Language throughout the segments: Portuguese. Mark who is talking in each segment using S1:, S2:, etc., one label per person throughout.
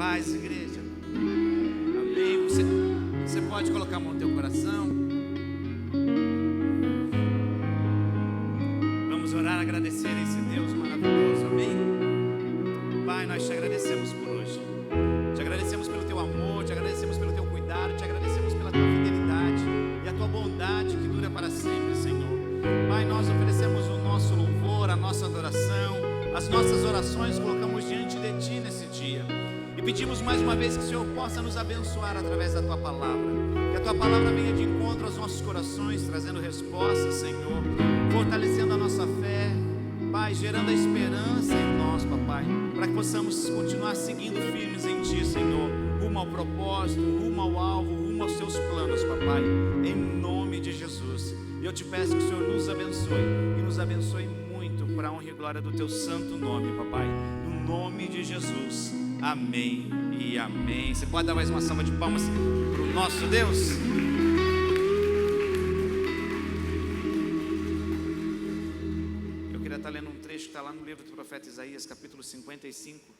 S1: paz, igreja. Amém. Você pode colocar a mão no teu coração. Vamos orar, agradecer a esse Deus maravilhoso. Amém. Pai, nós te agradecemos por hoje. Te agradecemos pelo teu amor, te agradecemos pelo teu cuidado, te agradecemos pela tua fidelidade e a tua bondade que dura para sempre, Senhor. Pai, nós oferecemos o nosso louvor, a nossa adoração, as nossas orações colocamos diante de Ti nesse dia. E pedimos mais uma vez que o Senhor possa nos abençoar através da Tua Palavra. Que a Tua Palavra venha de encontro aos nossos corações, trazendo respostas, Senhor, fortalecendo a nossa fé, Pai, gerando a esperança em nós, Papai, para que possamos continuar seguindo firmes em Ti, Senhor, rumo ao propósito, rumo ao alvo, rumo aos Teus planos, Papai, em nome de Jesus. E eu te peço que o Senhor nos abençoe, e nos abençoe muito, para a honra e glória do Teu santo nome, Papai, no nome de Jesus, amém e amém. Você pode dar mais uma salva de palmas para o nosso Deus? Eu queria estar lendo um trecho que está lá no livro do profeta Isaías, capítulo 55.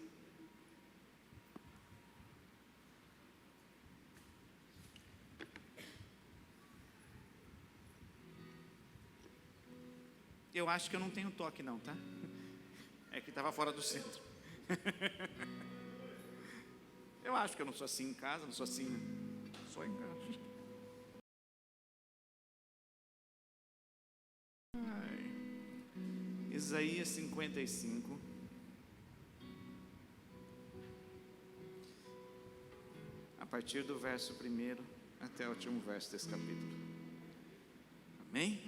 S1: Eu acho que eu não tenho toque não, tá? É que estava fora do centro. Eu acho que eu não sou assim em casa, não sou assim, só em casa. Ai. Isaías 55. A partir do verso 1 até o último verso desse capítulo. Amém?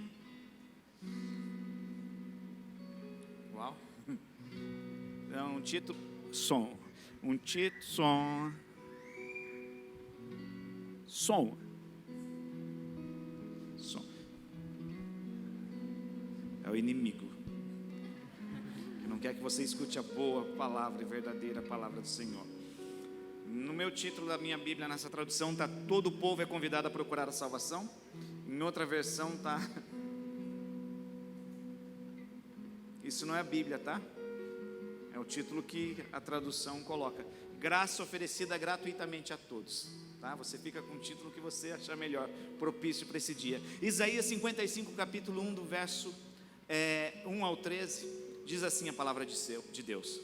S1: Uau. Então, um título, som. É o inimigo que não quer que você escute a boa palavra e verdadeira palavra do Senhor. No meu título da minha Bíblia, nessa tradução, está: todo o povo é convidado a procurar a salvação. Em outra versão está: isso não é a Bíblia, tá? É o título que a tradução coloca: graça oferecida gratuitamente a todos, tá? Você fica com o título que você achar melhor, propício para esse dia. Isaías 55, capítulo 1, do verso 1 ao 13, diz assim a palavra de Deus: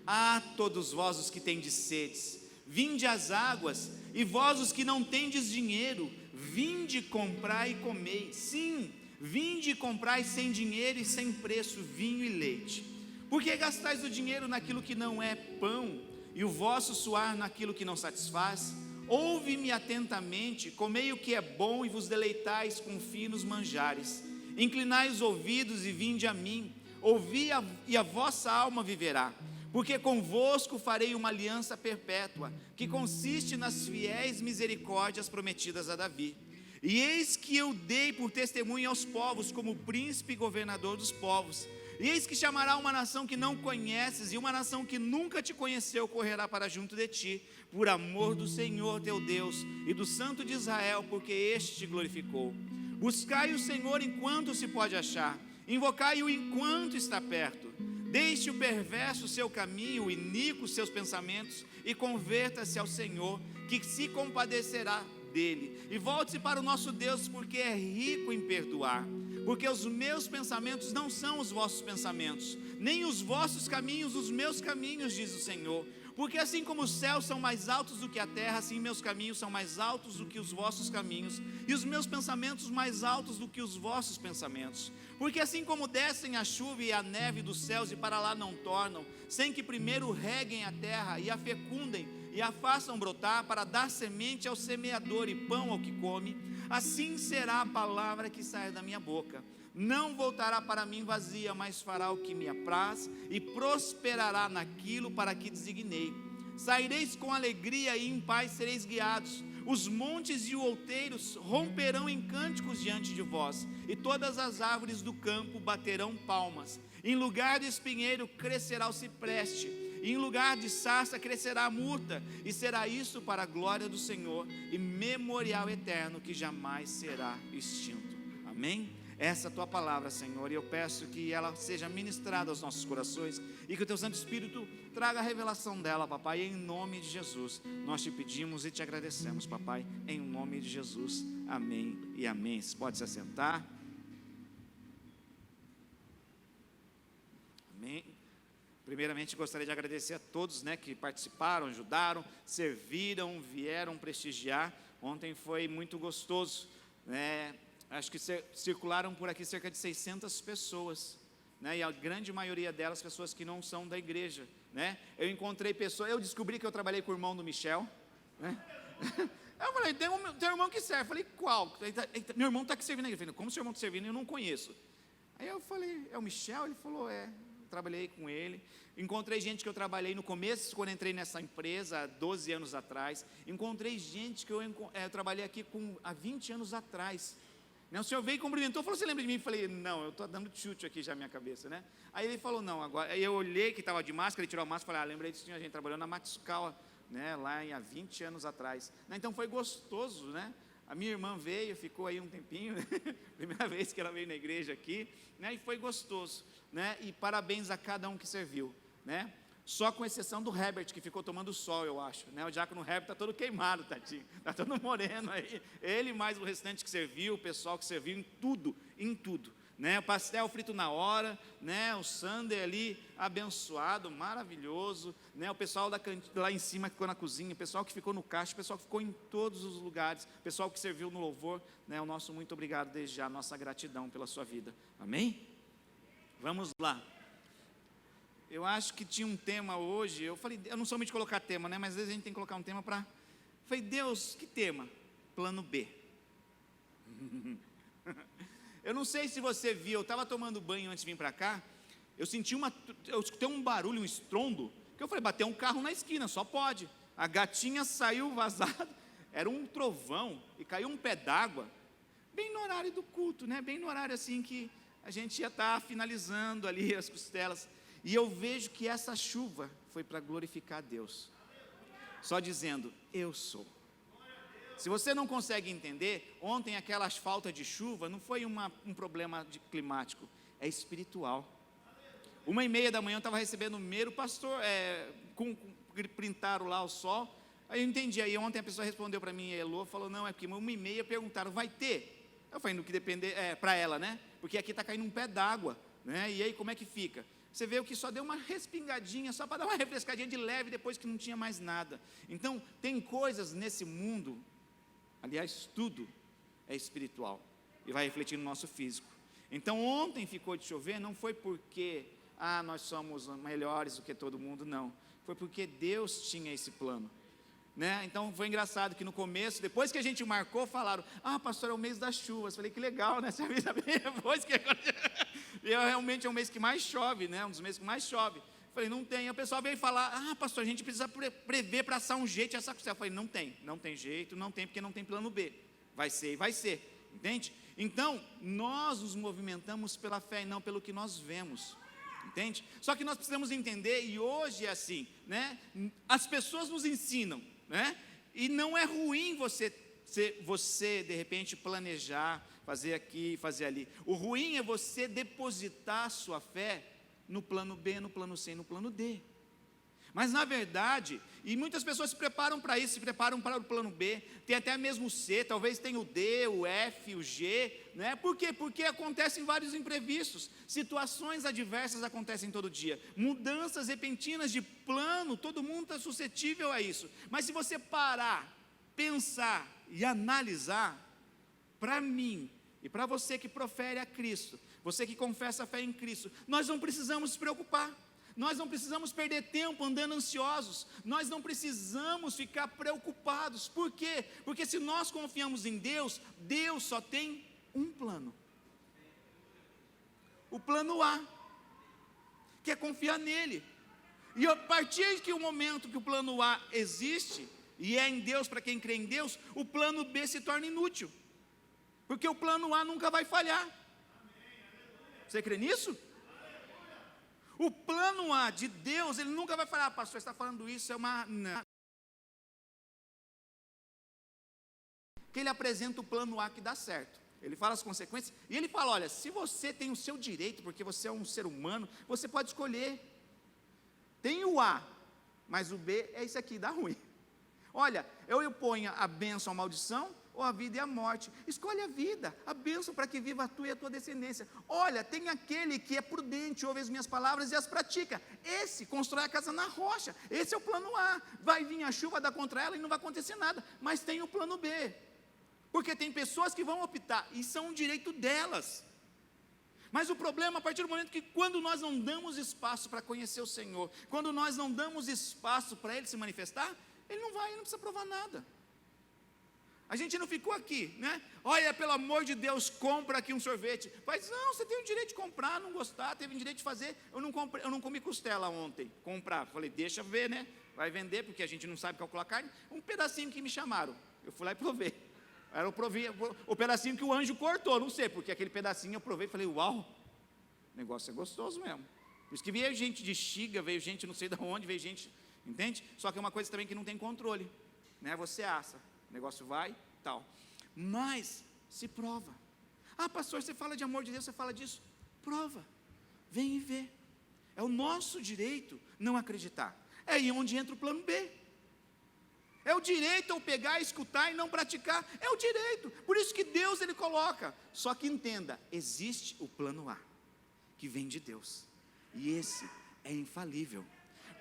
S1: ah, todos vós os que tendes sedes, vinde às águas, e vós os que não tendes dinheiro, vinde comprai e comei. Sim, vinde e comprai sem dinheiro e sem preço vinho e leite. Porque gastais o dinheiro naquilo que não é pão, e o vosso suar naquilo que não satisfaz? Ouve-me atentamente, comei o que é bom e vos deleitais com finos manjares. Inclinai os ouvidos e vinde a mim, ouvi e a vossa alma viverá. Porque convosco farei uma aliança perpétua, que consiste nas fiéis misericórdias prometidas a Davi. E eis que eu dei por testemunho aos povos, como príncipe e governador dos povos. E eis que chamará uma nação que não conheces, e uma nação que nunca te conheceu correrá para junto de ti, por amor do Senhor teu Deus e do Santo de Israel, porque este te glorificou. Buscai o Senhor enquanto se pode achar, invocai-o enquanto está perto. Deixe o perverso o seu caminho, o iníquo os seus pensamentos, e converta-se ao Senhor, que se compadecerá dele. E volte-se para o nosso Deus, porque é rico em perdoar. Porque os meus pensamentos não são os vossos pensamentos, nem os vossos caminhos os meus caminhos, diz o Senhor. Porque assim como os céus são mais altos do que a terra, assim meus caminhos são mais altos do que os vossos caminhos, e os meus pensamentos mais altos do que os vossos pensamentos. Porque assim como descem a chuva e a neve dos céus e para lá não tornam, sem que primeiro reguem a terra e a fecundem e a façam brotar, para dar semente ao semeador e pão ao que come, assim será a palavra que sai da minha boca. Não voltará para mim vazia, mas fará o que me apraz e prosperará naquilo para que designei. Saireis com alegria e em paz sereis guiados. Os montes e os outeiros romperão em cânticos diante de vós, e todas as árvores do campo baterão palmas. Em lugar de espinheiro crescerá o cipreste, e em lugar de sarça crescerá a murta, e será isso para a glória do Senhor, e memorial eterno que jamais será extinto. Amém? essa tua palavra, Senhor, e eu peço que ela seja ministrada aos nossos corações e que o teu Santo Espírito traga a revelação dela, papai, em nome de Jesus. Nós te pedimos e te agradecemos, papai, em nome de Jesus. Amém e amém. Você pode se assentar. Amém. Primeiramente, gostaria de agradecer a todos, que participaram, ajudaram, serviram, vieram prestigiar. Ontem foi muito gostoso, Acho que circularam por aqui cerca de 600 pessoas, e a grande maioria delas pessoas que não são da igreja, Eu encontrei pessoas, eu descobri que eu trabalhei com o irmão do Michel, Eu falei, tem um irmão que serve. Eu falei, qual? Meu irmão está aqui servindo. Eu falei, como seu irmão está servindo? Eu não conheço. Aí eu falei, é o Michel? Ele falou, trabalhei com ele. Encontrei gente que eu trabalhei no começo, quando entrei nessa empresa, há 12 anos atrás. Encontrei gente que eu trabalhei aqui há 20 anos atrás. O senhor veio e cumprimentou, falou, você lembra de mim? Eu falei, não, eu estou dando chute aqui já na minha cabeça, Aí ele falou, não, agora. Aí eu olhei que estava de máscara, ele tirou a máscara e falei, lembrei disso, a gente trabalhou na Matsukawa, lá há 20 anos atrás. Então foi gostoso, A minha irmã veio, ficou aí um tempinho, primeira vez que ela veio na igreja aqui, E foi gostoso, E parabéns a cada um que serviu, Só com exceção do Herbert, que ficou tomando sol, eu acho, O diácono Herbert está todo queimado, tadinho, está todo moreno aí. Ele mais o restante que serviu, o pessoal que serviu em tudo, O pastel frito na hora, O sundae ali abençoado, maravilhoso, O pessoal lá em cima que ficou na cozinha, o pessoal que ficou no caixa, o pessoal que ficou em todos os lugares, o pessoal que serviu no louvor, O nosso muito obrigado desde já, a nossa gratidão pela sua vida. Amém? Vamos lá. Eu acho que tinha um tema hoje. Eu falei, eu não sou muito de colocar tema, mas às vezes a gente tem que colocar um tema para. Falei, Deus, que tema? Plano B. Eu não sei se você viu, eu estava tomando banho antes de vir para cá. Eu escutei um barulho, um estrondo, que eu falei, bateu um carro na esquina, só pode. A gatinha saiu vazada, era um trovão e caiu um pé d'água, bem no horário do culto, bem no horário assim que a gente ia estar finalizando ali as costelas. E eu vejo que essa chuva foi para glorificar a Deus, só dizendo, eu sou. Se você não consegue entender, ontem aquelas faltas de chuva não foi um problema climático, é espiritual. 1h30 da manhã eu estava recebendo o primeiro pastor, printaram lá o sol, aí eu entendi, aí ontem a pessoa respondeu para mim, Elô, falou, não, é porque 1h30 perguntaram, vai ter? Eu falei, no que depender, para ela, porque aqui está caindo um pé d'água, e aí como é que fica? Você vê que só deu uma respingadinha, só para dar uma refrescadinha de leve, depois que não tinha mais nada. Então, tem coisas nesse mundo, aliás, tudo é espiritual, e vai refletir no nosso físico. Então, ontem ficou de chover, não foi porque, nós somos melhores do que todo mundo, não. Foi porque Deus tinha esse plano. Então, foi engraçado que no começo, depois que a gente marcou, falaram, pastor, é o mês das chuvas. Falei, que legal, Você avisa bem depois que... E realmente é um mês que mais chove, um dos meses que mais chove. Falei, não tem. O pessoal veio falar, pastor, a gente precisa prever para assar um jeito essa costela. Falei, não tem jeito, não tem, porque não tem plano B. Vai ser e vai ser, entende? Então, nós nos movimentamos pela fé e não pelo que nós vemos, entende? Só que nós precisamos entender, e hoje é assim, as pessoas nos ensinam, e não é ruim você de repente planejar, fazer aqui, fazer ali. O ruim é você depositar a sua fé no plano B, no plano C, no plano D. Mas na verdade, e muitas pessoas se preparam para isso, se preparam para o plano B, tem até mesmo o C, talvez tenha o D, o F, o G, Por quê? Porque acontecem vários imprevistos, situações adversas acontecem todo dia, mudanças repentinas de plano, todo mundo está suscetível a isso. Mas se você parar, pensar e analisar, para mim e para você que profere a Cristo, você que confessa a fé em Cristo, nós não precisamos nos preocupar, nós não precisamos perder tempo andando ansiosos, nós não precisamos ficar preocupados. Por quê? Porque se nós confiamos em Deus, Deus só tem um plano, o plano A, que é confiar nele. E a partir do momento que o plano A existe, e é em Deus para quem crê em Deus, o plano B se torna inútil, porque o plano A nunca vai falhar. Você crê nisso? O plano A de Deus, ele nunca vai falhar. Pastor, você está falando isso, não. Que ele apresenta o plano A que dá certo. Ele fala as consequências, e ele fala, olha, se você tem o seu direito, porque você é um ser humano, você pode escolher. Tem o A, mas o B é isso aqui, dá ruim. Olha, eu ponho a bênção, a maldição, ou a vida e a morte. Escolhe a vida, a bênção para que viva tu e a tua descendência. Olha, tem aquele que é prudente, ouve as minhas palavras e as pratica. Esse constrói a casa na rocha. Esse é o plano A. Vai vir a chuva, dar contra ela e não vai acontecer nada. Mas tem o plano B. Porque tem pessoas que vão optar, e são um direito delas. Mas o problema, a partir do momento que quando nós não damos espaço para conhecer o Senhor, quando nós não damos espaço para Ele se manifestar, Ele não vai, Ele não precisa provar nada. A gente não ficou aqui, né? Olha, pelo amor de Deus, compra aqui um sorvete. Mas não, você tem o direito de comprar, não gostar, teve o direito de fazer. Eu não comi costela ontem, comprar. Falei, deixa ver, né? Vai vender, porque a gente não sabe calcular carne. Um pedacinho que me chamaram, eu fui lá e provei. Eu provei o pedacinho que o anjo cortou, não sei, porque aquele pedacinho eu provei e falei, uau, o negócio é gostoso mesmo. Por isso que veio gente de Xiga, veio gente não sei de onde, veio gente, entende? Só que é uma coisa também que não tem controle, né? Você assa. O negócio vai, tal. Mas se prova. Ah, pastor, você fala de amor de Deus, você fala disso. Prova. Vem e vê. É o nosso direito não acreditar. É aí onde entra o plano B. É o direito eu pegar, escutar e não praticar. É o direito. Por isso que Deus, Ele coloca. Só que entenda, existe o plano A, que vem de Deus. E esse é infalível.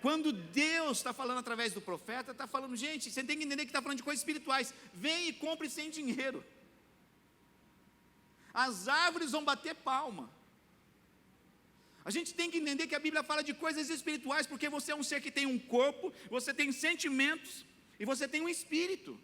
S1: Quando Deus está falando através do profeta, está falando, gente, você tem que entender que está falando de coisas espirituais. Vem e compre sem dinheiro. As árvores vão bater palma. A gente tem que entender que a Bíblia fala de coisas espirituais, porque você é um ser que tem um corpo, você tem sentimentos, e você tem um espírito.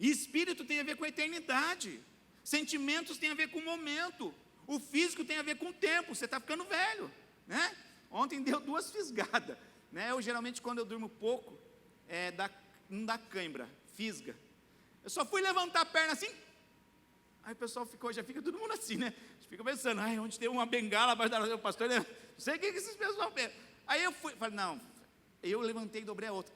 S1: E espírito tem a ver com a eternidade. Sentimentos tem a ver com o momento. O físico tem a ver com o tempo. Você está ficando velho, né? Ontem deu 2 fisgadas, né? Eu geralmente quando eu durmo pouco, não dá cãibra, fisga. Eu só fui levantar a perna assim, aí o pessoal já fica todo mundo assim, né? Fica pensando, ai, onde tem uma bengala abaixo da roda do pastor, né? Não sei o que esses pessoal pensam. Aí eu falei, não, eu levantei e dobrei a outra.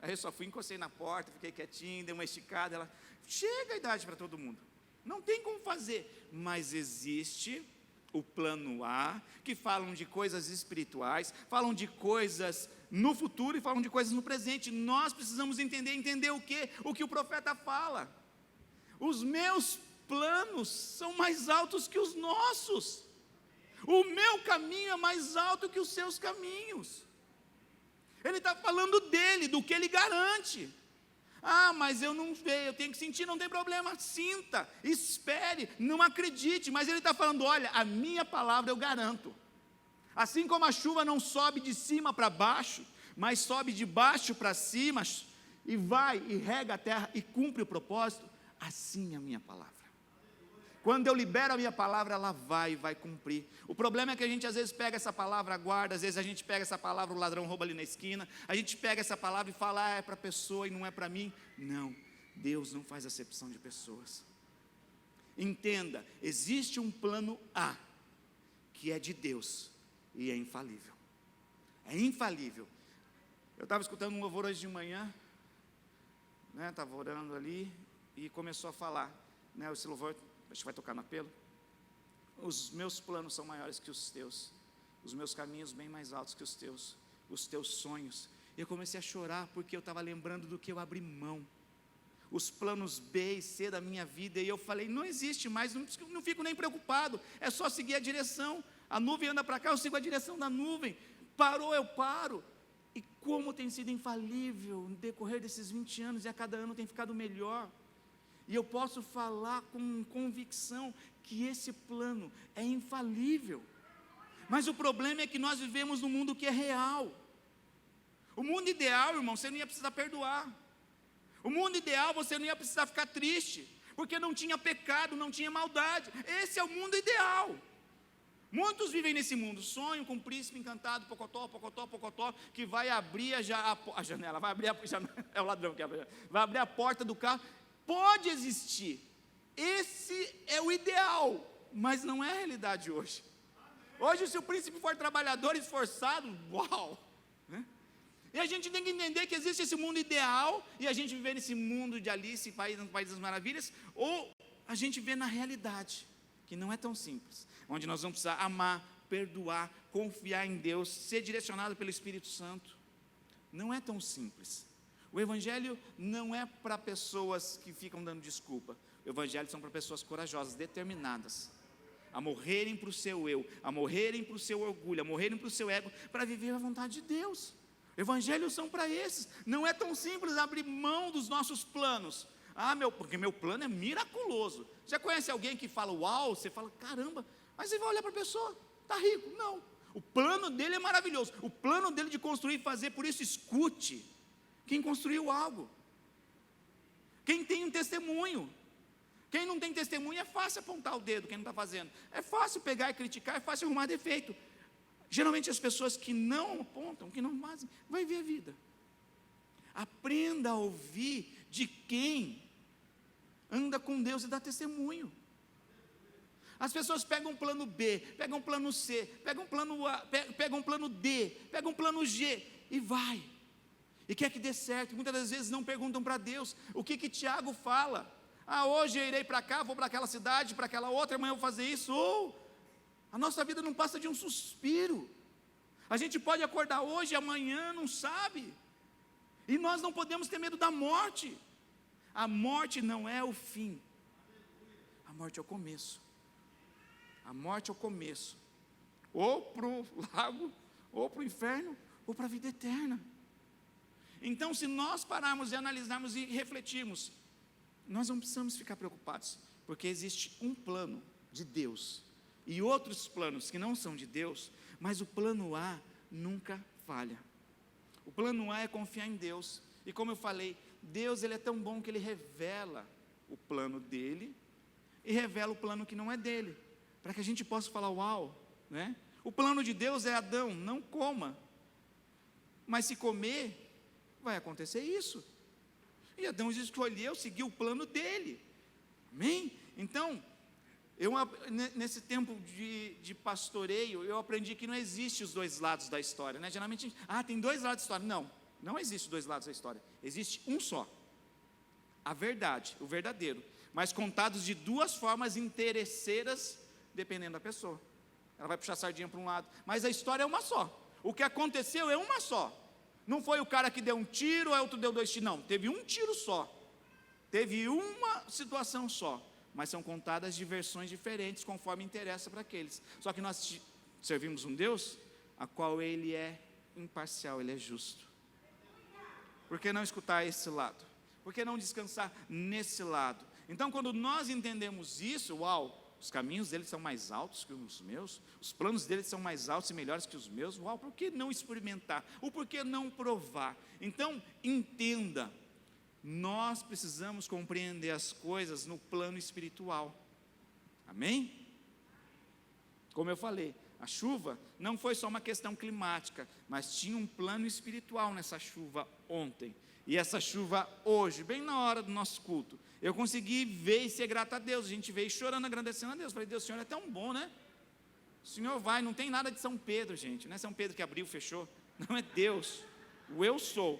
S1: Aí eu só fui, encostei na porta, fiquei quietinho, dei uma esticada, ela, chega a idade para todo mundo. Não tem como fazer, mas existe o plano A, que falam de coisas espirituais, falam de coisas no futuro e falam de coisas no presente. Nós precisamos entender o quê? O que o profeta fala. Os meus planos são mais altos que os nossos. O meu caminho é mais alto que os seus caminhos. Ele está falando dele, do que ele garante. Ah, mas eu não vejo, eu tenho que sentir, não tem problema, sinta, espere, não acredite, mas ele está falando, olha, a minha palavra eu garanto. Assim como a chuva não sobe de cima para baixo, mas sobe de baixo para cima, e vai, e rega a terra, e cumpre o propósito, assim é a minha palavra. Quando eu libero a minha palavra, ela vai cumprir. O problema é que a gente às vezes pega essa palavra, guarda, às vezes a gente pega essa palavra, o ladrão rouba ali na esquina, a gente pega essa palavra e fala, é para a pessoa e não é para mim. Não, Deus não faz acepção de pessoas. Entenda, existe um plano A, que é de Deus, e é infalível. É infalível. Eu estava escutando um louvor hoje de manhã, né, estava orando ali, e começou a falar, né, esse louvor, acho que vai tocar no apelo. Os meus planos são maiores que os teus, os meus caminhos bem mais altos que os teus sonhos. E eu comecei a chorar, porque eu estava lembrando do que eu abri mão, os planos B e C da minha vida, e eu falei, não existe mais, não fico nem preocupado, é só seguir a direção, a nuvem anda para cá, eu sigo a direção da nuvem, parou, eu paro. E como tem sido infalível no decorrer desses 20 anos, e a cada ano tem ficado melhor. E eu posso falar com convicção que esse plano é infalível. Mas o problema é que nós vivemos num mundo que é real. O mundo ideal, irmão, você não ia precisar perdoar. O mundo ideal, você não ia precisar ficar triste, porque não tinha pecado, não tinha maldade. Esse é o mundo ideal. Muitos vivem nesse mundo, sonham com um príncipe encantado, pocotó, pocotó, pocotó, que vai abrir a janela, vai abrir é o ladrão que abre, vai abrir a porta do carro. Pode existir, esse é o ideal, mas não é a realidade hoje. Hoje, se o príncipe for trabalhador, esforçado, uau, né? E a gente tem que entender que existe esse mundo ideal, e a gente viver nesse mundo de Alice, no País das Maravilhas, ou a gente vê na realidade que não é tão simples, onde nós vamos precisar amar, perdoar, confiar em Deus, ser direcionado pelo Espírito Santo. Não é tão simples. O Evangelho não é para pessoas que ficam dando desculpa. O Evangelho são para pessoas corajosas, determinadas a morrerem para o seu eu, a morrerem para o seu orgulho, a morrerem para o seu ego, para viver a vontade de Deus. Evangelhos são para esses. Não é tão simples abrir mão dos nossos planos. Porque meu plano é miraculoso. Já conhece alguém que fala uau? Você fala caramba, mas você vai olhar para a pessoa, está rico? Não. O plano dele é maravilhoso. O plano dele de construir e fazer, por isso escute quem construiu algo, quem tem um testemunho. Quem não tem testemunho é fácil apontar o dedo, quem não está fazendo. É fácil pegar e criticar, é fácil arrumar defeito. Geralmente as pessoas que não apontam, que não fazem, vai ver a vida. Aprenda a ouvir de quem anda com Deus e dá testemunho. As pessoas pegam um plano B, pegam um plano C, pegam um plano A, pegam um plano D, pegam um plano G e vai. E quer que dê certo. Muitas das vezes não perguntam para Deus. O que Tiago fala? Hoje eu irei para cá, vou para aquela cidade, para aquela outra, amanhã eu vou fazer isso. A nossa vida não passa de um suspiro. A gente pode acordar hoje e amanhã não sabe. E nós não podemos ter medo da morte. A morte não é o fim. A morte é o começo. A morte é o começo. Ou para o lago, ou para o inferno, ou para a vida eterna. Então, se nós pararmos e analisarmos e refletirmos, nós não precisamos ficar preocupados, porque existe um plano de Deus e outros planos que não são de Deus, mas o plano A nunca falha. O plano A é confiar em Deus, e como eu falei, Deus ele é tão bom que Ele revela o plano dEle, e revela o plano que não é dEle, para que a gente possa falar, uau, né? O plano de Deus é Adão, não coma, mas se comer, vai acontecer isso. E Adão escolheu seguir o plano dele. Amém? Então, nesse tempo de pastoreio, eu aprendi que não existe os dois lados da história, né? Geralmente, tem dois lados da história. Não existe dois lados da história. Existe um só. A verdade, o verdadeiro. Mas contados de duas formas interesseiras, dependendo da pessoa. Ela vai puxar a sardinha para um lado. Mas a história é uma só. O que aconteceu é uma só. Não foi o cara que deu um tiro, o outro deu 2 tiros, não. Teve um tiro só. Teve uma situação só. Mas são contadas de versões diferentes, conforme interessa para aqueles. Só que nós servimos um Deus, a qual Ele é imparcial, Ele é justo. Por que não escutar esse lado? Por que não descansar nesse lado? Então, quando nós entendemos isso, os caminhos dele são mais altos que os meus, os planos dele são mais altos e melhores que os meus, por que não experimentar? Ou por que não provar? Então, entenda, nós precisamos compreender as coisas no plano espiritual, amém? Como eu falei, a chuva não foi só uma questão climática, mas tinha um plano espiritual nessa chuva ontem, e essa chuva hoje, bem na hora do nosso culto, eu consegui ver e ser grato a Deus. A gente veio chorando, agradecendo a Deus. Falei, Deus, o Senhor é tão bom, né? O Senhor vai, não tem nada de São Pedro, gente. Não é São Pedro que abriu, fechou. Não, é Deus. O eu sou,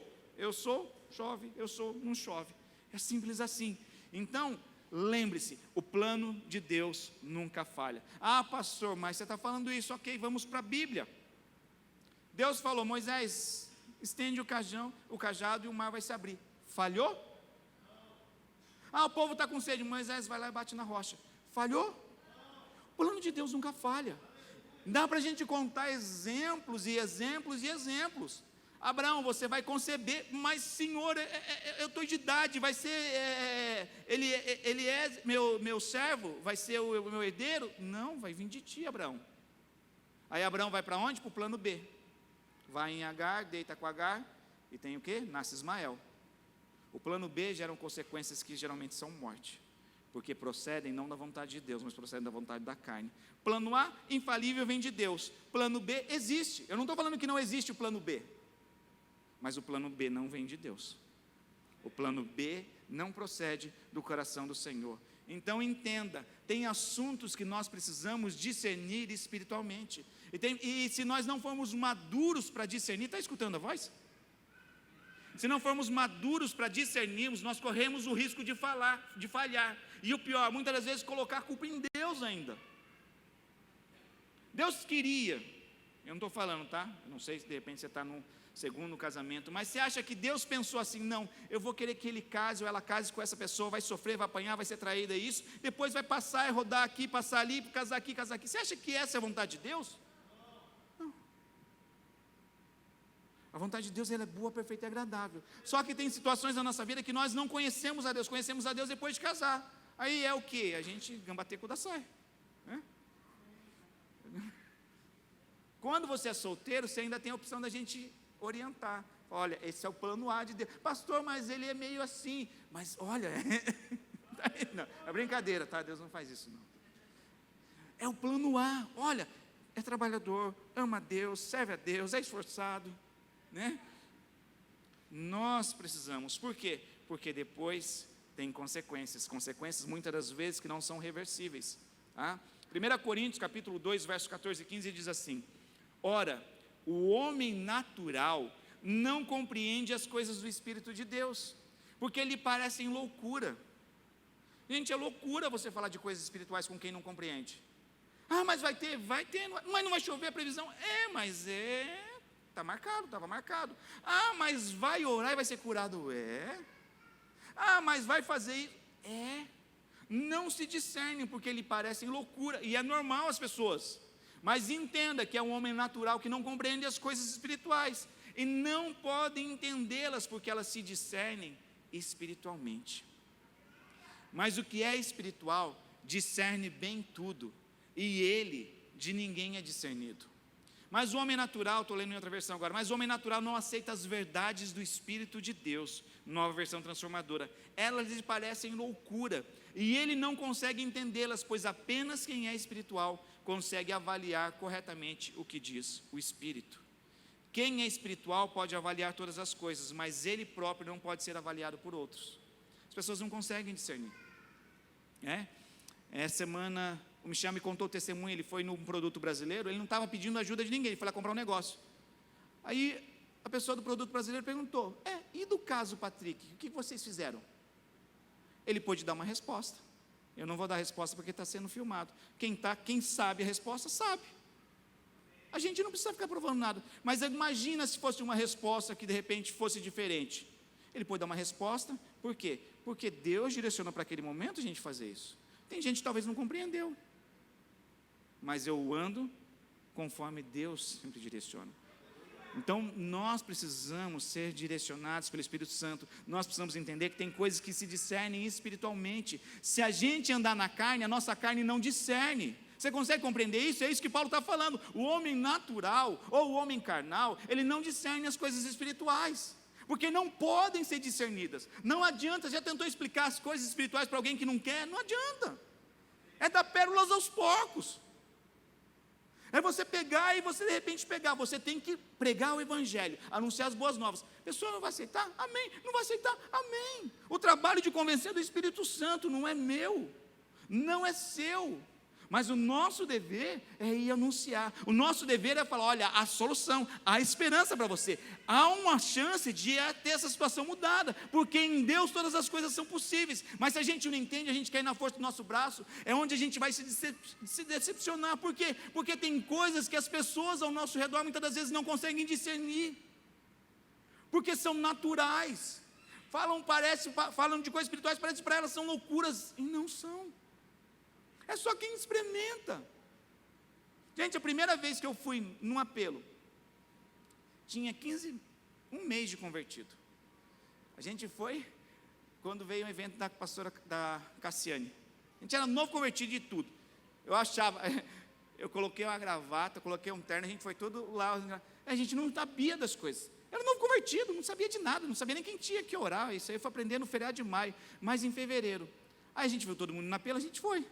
S1: chove, eu sou, não chove. É simples assim. Então, lembre-se, o plano de Deus nunca falha. Pastor, mas você está falando isso, ok, vamos para a Bíblia. Deus falou, Moisés, estende o cajado e o mar vai se abrir. Falhou? O povo está com sede, Moisés vai lá e bate na rocha. Falhou? O plano de Deus nunca falha. Dá para a gente contar exemplos e exemplos e exemplos. Abraão, você vai conceber, mas Senhor, eu estou de idade, vai ser, ele é meu servo, vai ser o meu herdeiro? Não, vai vir de ti, Abraão. Aí Abraão vai para onde? Para o plano B. Vai em Agar, deita com Agar, e tem o quê? Nasce Ismael. O plano B geram consequências que geralmente são morte, porque procedem não da vontade de Deus, mas procedem da vontade da carne. Plano A, infalível, vem de Deus. Plano B existe. Eu não estou falando que não existe o plano B, mas o plano B não vem de Deus. O plano B não procede do coração do Senhor. Então entenda, tem assuntos que nós precisamos discernir espiritualmente. E se nós não formos maduros para discernir, está escutando a voz? se não formos maduros para discernirmos, nós corremos o risco de falhar. E o pior, muitas das vezes colocar a culpa em Deus ainda. Deus queria, eu não estou falando, tá? Eu não sei se de repente você está no segundo casamento, mas você acha que Deus pensou assim, não, eu vou querer que ele case ou ela case com essa pessoa, vai sofrer, vai apanhar, vai ser traída, isso, depois vai passar e rodar aqui, passar ali, casar aqui, casar aqui. Você acha que essa é a vontade de Deus? Não. A vontade de Deus, ela é boa, perfeita e agradável. Só que tem situações na nossa vida que nós não conhecemos a Deus depois de casar. Aí é o que? A gente gambateco da saia, né? Quando você é solteiro, você ainda tem a opção da gente orientar. Olha, esse é o plano A de Deus. Pastor, mas ele é meio assim. Mas olha, não, é brincadeira, tá? Deus não faz isso, não. É o plano A. Olha, é trabalhador, ama a Deus, serve a Deus, é esforçado, né? Nós precisamos. Por quê? Porque depois tem consequências muitas das vezes que não são reversíveis, tá? 1 Coríntios capítulo 2, versos 14 e 15 diz assim: ora, o homem natural não compreende as coisas do Espírito de Deus, porque lhe parecem loucura. Gente, é loucura você falar de coisas espirituais com quem não compreende. Ah, mas vai ter, mas não vai chover a previsão. Mas está marcado, estava marcado. Ah, mas vai orar e vai ser curado. Ah, mas vai fazer isso. Não se discernem, porque lhe parecem loucura, e é normal as pessoas, mas entenda que é um homem natural que não compreende as coisas espirituais, e não podem entendê-las, porque elas se discernem espiritualmente. Mas o que é espiritual, discerne bem tudo, e ele de ninguém é discernido. Mas o homem natural, estou lendo em outra versão agora, mas o homem natural não aceita as verdades do Espírito de Deus, nova versão transformadora, elas lhe parecem loucura, e ele não consegue entendê-las, pois apenas quem é espiritual consegue avaliar corretamente o que diz o Espírito. Quem é espiritual pode avaliar todas as coisas, mas ele próprio não pode ser avaliado por outros. As pessoas não conseguem discernir. Essa semana o Michel me contou o testemunho, ele foi num produto brasileiro, ele não estava pedindo ajuda de ninguém, ele foi lá comprar um negócio. Aí a pessoa do produto brasileiro perguntou: e do caso Patrick, o que vocês fizeram? Ele pôde dar uma resposta. Eu não vou dar a resposta porque está sendo filmado. Quem sabe a resposta, sabe. A gente não precisa ficar provando nada, mas imagina se fosse uma resposta que de repente fosse diferente. Ele pôde dar uma resposta, por quê? Porque Deus direcionou para aquele momento a gente fazer isso. Tem gente que talvez não compreendeu, mas eu ando conforme Deus sempre direciona. Então, nós precisamos ser direcionados pelo Espírito Santo, nós precisamos entender que tem coisas que se discernem espiritualmente. Se a gente andar na carne, a nossa carne não discerne. Você consegue compreender isso? É isso que Paulo está falando. O homem natural, ou o homem carnal, ele não discerne as coisas espirituais, porque não podem ser discernidas. Não adianta, já tentou explicar as coisas espirituais para alguém que não quer? Não adianta. É dar pérolas aos porcos. É você pegar e você de repente pegar. Você tem que pregar o evangelho, anunciar as boas novas. A pessoa não vai aceitar? Amém. Não vai aceitar? Amém. O trabalho de convencer do Espírito Santo não é meu, não é seu. Mas o nosso dever é ir anunciar. O nosso dever é falar: olha, há solução, há esperança para você. Há uma chance de ter essa situação mudada, porque em Deus todas as coisas são possíveis. Mas se a gente não entende, a gente quer ir na força do nosso braço, é onde a gente vai se decepcionar. Por quê? Porque tem coisas que as pessoas ao nosso redor muitas das vezes não conseguem discernir, porque são naturais. Falam de coisas espirituais, parece que para elas são loucuras, e não são. É só quem experimenta. Gente, a primeira vez que eu fui num apelo, tinha um mês de convertido. A gente foi quando veio um evento da pastora da Cassiane. A gente era novo convertido de tudo. Eu coloquei uma gravata, coloquei um terno, a gente foi todo lá. A gente não sabia das coisas. Era novo convertido, não sabia de nada, não sabia nem quem tinha que orar. Isso aí eu fui aprender no feriado de maio, mas em fevereiro. Aí a gente viu todo mundo na apelo, a gente foi.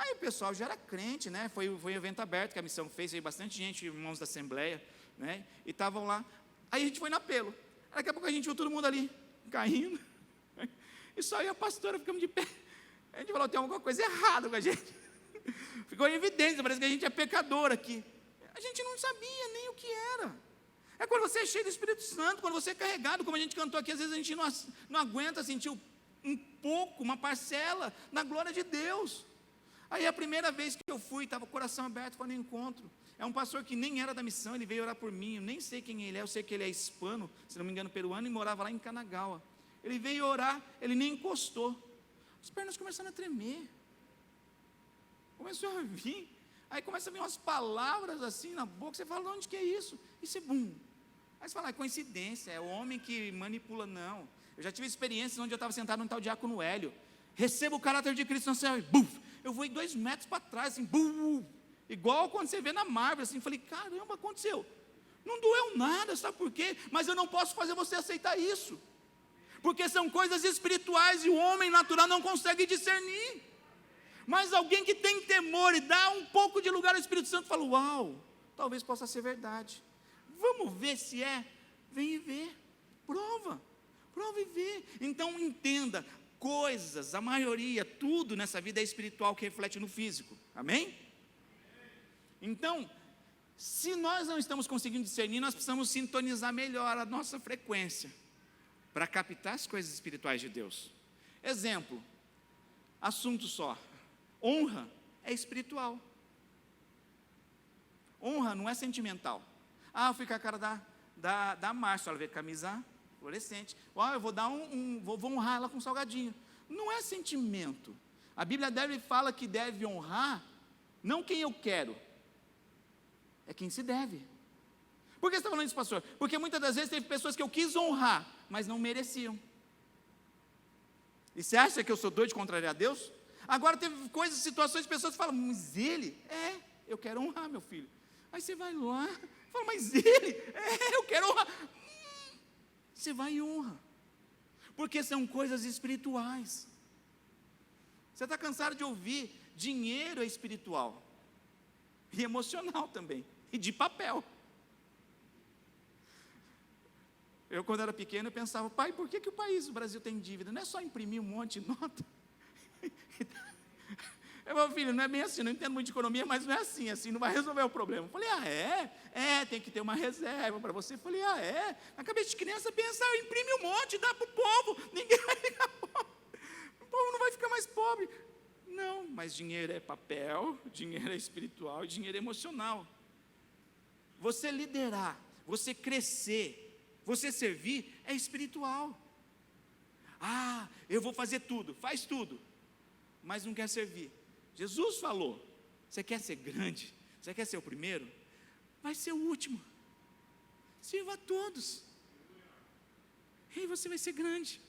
S1: Aí o pessoal já era crente, né? Foi um evento aberto que a missão fez, veio bastante gente, irmãos da Assembleia, né? E estavam lá. Aí a gente foi no apelo. Daqui a pouco a gente viu todo mundo ali, caindo. E só eu e a pastora ficamos de pé. A gente falou: tem alguma coisa errada com a gente. Ficou em evidência, parece que a gente é pecador aqui. A gente não sabia nem o que era. É quando você é cheio do Espírito Santo, quando você é carregado, como a gente cantou aqui, às vezes a gente não aguenta sentir um pouco, uma parcela da glória de Deus. Aí a primeira vez que eu fui, estava o coração aberto para o encontro. É um pastor que nem era da missão, ele veio orar por mim, eu nem sei quem ele é, eu sei que ele é hispano, se não me engano peruano, e morava lá em Kanagawa. Ele veio orar, ele nem encostou. As pernas começaram a tremer. Começou a vir. Aí começa a vir umas palavras assim na boca, você fala, de onde que é isso? Isso é bum. Aí você fala, é coincidência, é o homem que manipula, não. Eu já tive experiências onde eu estava sentado num tal diácono Hélio, recebo o caráter de Cristo no céu, e buf, eu vou 2 metros para trás, assim, buf, igual quando você vê na Marvel, assim, falei, caramba, aconteceu. Não doeu nada, sabe por quê? Mas eu não posso fazer você aceitar isso, porque são coisas espirituais e o homem natural não consegue discernir. Mas alguém que tem temor e dá um pouco de lugar ao Espírito Santo, fala, uau, talvez possa ser verdade. Vamos ver se é, vem e vê, prova e vê. Então entenda, coisas, a maioria, tudo nessa vida é espiritual que reflete no físico, amém? Então, se nós não estamos conseguindo discernir, nós precisamos sintonizar melhor a nossa frequência, para captar as coisas espirituais de Deus. Exemplo, assunto só, honra é espiritual, honra não é sentimental. Eu fui com a cara da Márcia, ela veio com a camisa fluorescente, eu vou dar vou honrar ela com salgadinho. Não é sentimento. A Bíblia fala que deve honrar, não quem eu quero, é quem se deve. Por que você está falando isso, pastor? Porque muitas das vezes teve pessoas que eu quis honrar, mas não mereciam. E você acha que eu sou doido de contrariar Deus? Agora teve coisas, situações, pessoas falam, mas ele, eu quero honrar meu filho. Aí você vai lá, fala, mas ele, eu quero honrar. Você vai e honra, porque são coisas espirituais. Você está cansado de ouvir, dinheiro é espiritual, e emocional também, e de papel. Eu quando era pequeno, eu pensava, pai, por que o Brasil tem dívida? Não é só imprimir um monte de nota? Eu falei, filho, não é bem assim, não entendo muito de economia, mas não é assim não vai resolver o problema. Eu falei, tem que ter uma reserva para você. Eu falei, na cabeça de criança pensa, imprime um monte, dá para o povo, ninguém vai ficar pobre, o povo não vai ficar mais pobre. Não, mas dinheiro é papel, dinheiro é espiritual, dinheiro é emocional. Você liderar, você crescer, você servir, é espiritual. Eu vou fazer tudo, faz tudo, mas não quer servir. Jesus falou, você quer ser grande, você quer ser o primeiro, vai ser o último, sirva a todos, e você vai ser grande.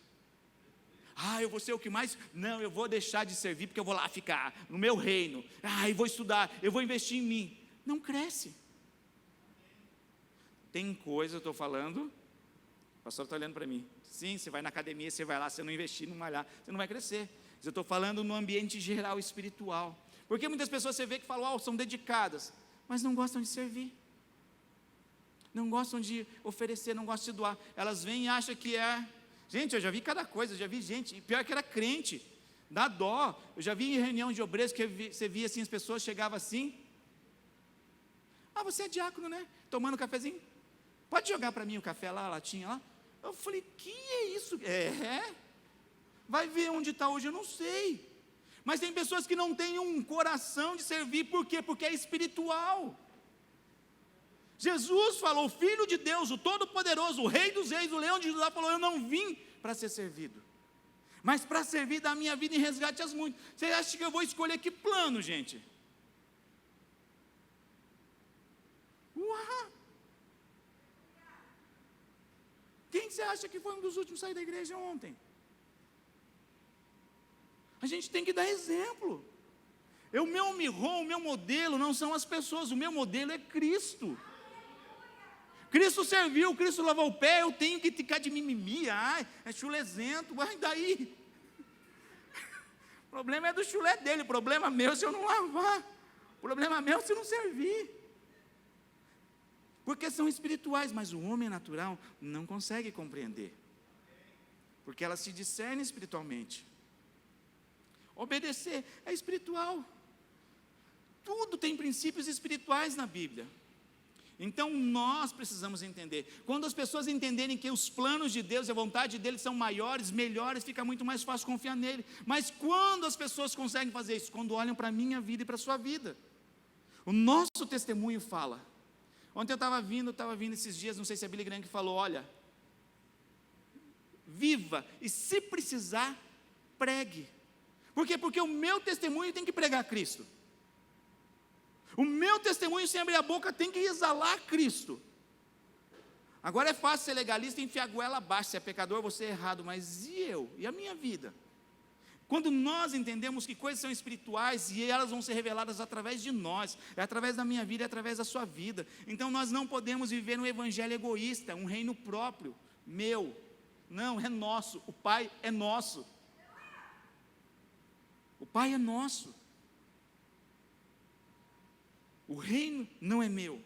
S1: Eu vou ser o que mais? Não, eu vou deixar de servir, porque eu vou lá ficar no meu reino, eu vou estudar, eu vou investir em mim. Não cresce. Tem coisa, eu estou falando, o pastor está olhando para mim, sim, você vai na academia, você vai lá, você não investir, não malhar, você não vai crescer. Eu estou falando no ambiente geral espiritual, porque muitas pessoas você vê que falam, são dedicadas, mas não gostam de servir, não gostam de oferecer, não gostam de doar. Elas vêm e acham que gente, eu já vi cada coisa, eu já vi gente, e pior que era crente, dá dó. Eu já vi em reunião de obreiros que você via assim, as pessoas chegavam assim, você é diácono, né? Tomando um cafezinho, pode jogar para mim o café lá, a latinha lá. Eu falei, que é isso? Vai ver onde está hoje, eu não sei. Mas tem pessoas que não têm um coração de servir, por quê? Porque é espiritual. Jesus falou, o Filho de Deus, o Todo-Poderoso, o Rei dos Reis, o Leão de Judá, falou, eu não vim para ser servido, mas para servir da minha vida em resgate às muitas. Você acha que eu vou escolher que plano, gente? Quem você acha que foi um dos últimos a sair da igreja ontem? A gente tem que dar exemplo. O meu modelo não são as pessoas, o meu modelo é Cristo. Cristo serviu, Cristo lavou o pé, eu tenho que ficar de mimimi, é chulezento, daí? O problema é do chulé dele, o problema meu se eu não lavar, o problema meu se eu não servir. Porque são espirituais, mas o homem natural não consegue compreender, porque ela se discerne espiritualmente. Obedecer é espiritual. Tudo tem princípios espirituais na Bíblia. Então nós precisamos entender. Quando as pessoas entenderem que os planos de Deus e a vontade dele são maiores, melhores, fica muito mais fácil confiar nele. Mas quando as pessoas conseguem fazer isso? Quando olham para a minha vida e para a sua vida. O nosso testemunho fala. Ontem eu estava vindo esses dias, não sei se é Billy Graham que falou, olha, viva e se precisar, pregue. Por quê? Porque o meu testemunho tem que pregar Cristo. O meu testemunho, sem abrir a boca, tem que exalar Cristo. Agora é fácil ser legalista e enfiar a goela abaixo. Se é pecador, você é errado. Mas e eu? E a minha vida? Quando nós entendemos que coisas são espirituais e elas vão ser reveladas através de nós, é através da minha vida, é através da sua vida. Então nós não podemos viver um evangelho egoísta, um reino próprio, meu. Não, é nosso. O Pai é nosso. O Pai é nosso. O reino não é meu.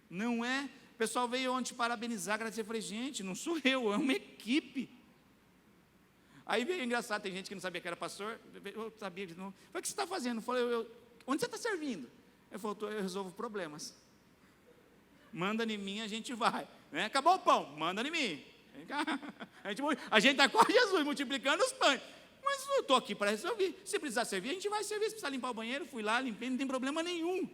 S1: Não é. O pessoal veio ontem parabenizar, agradecer. Eu falei, gente, não sou eu, é uma equipe. Aí veio engraçado, tem gente que não sabia que era pastor. Eu sabia de novo. Falei, o que você está fazendo? Eu falei, onde você está servindo? Ele falou, eu resolvo problemas. Manda em mim, a gente vai. Né? Acabou o pão, manda em mim. A gente está com Jesus multiplicando os pães. Mas eu estou aqui para resolver. Se precisar servir, a gente vai servir. Se precisar limpar o banheiro, fui lá, limpei, não tem problema nenhum.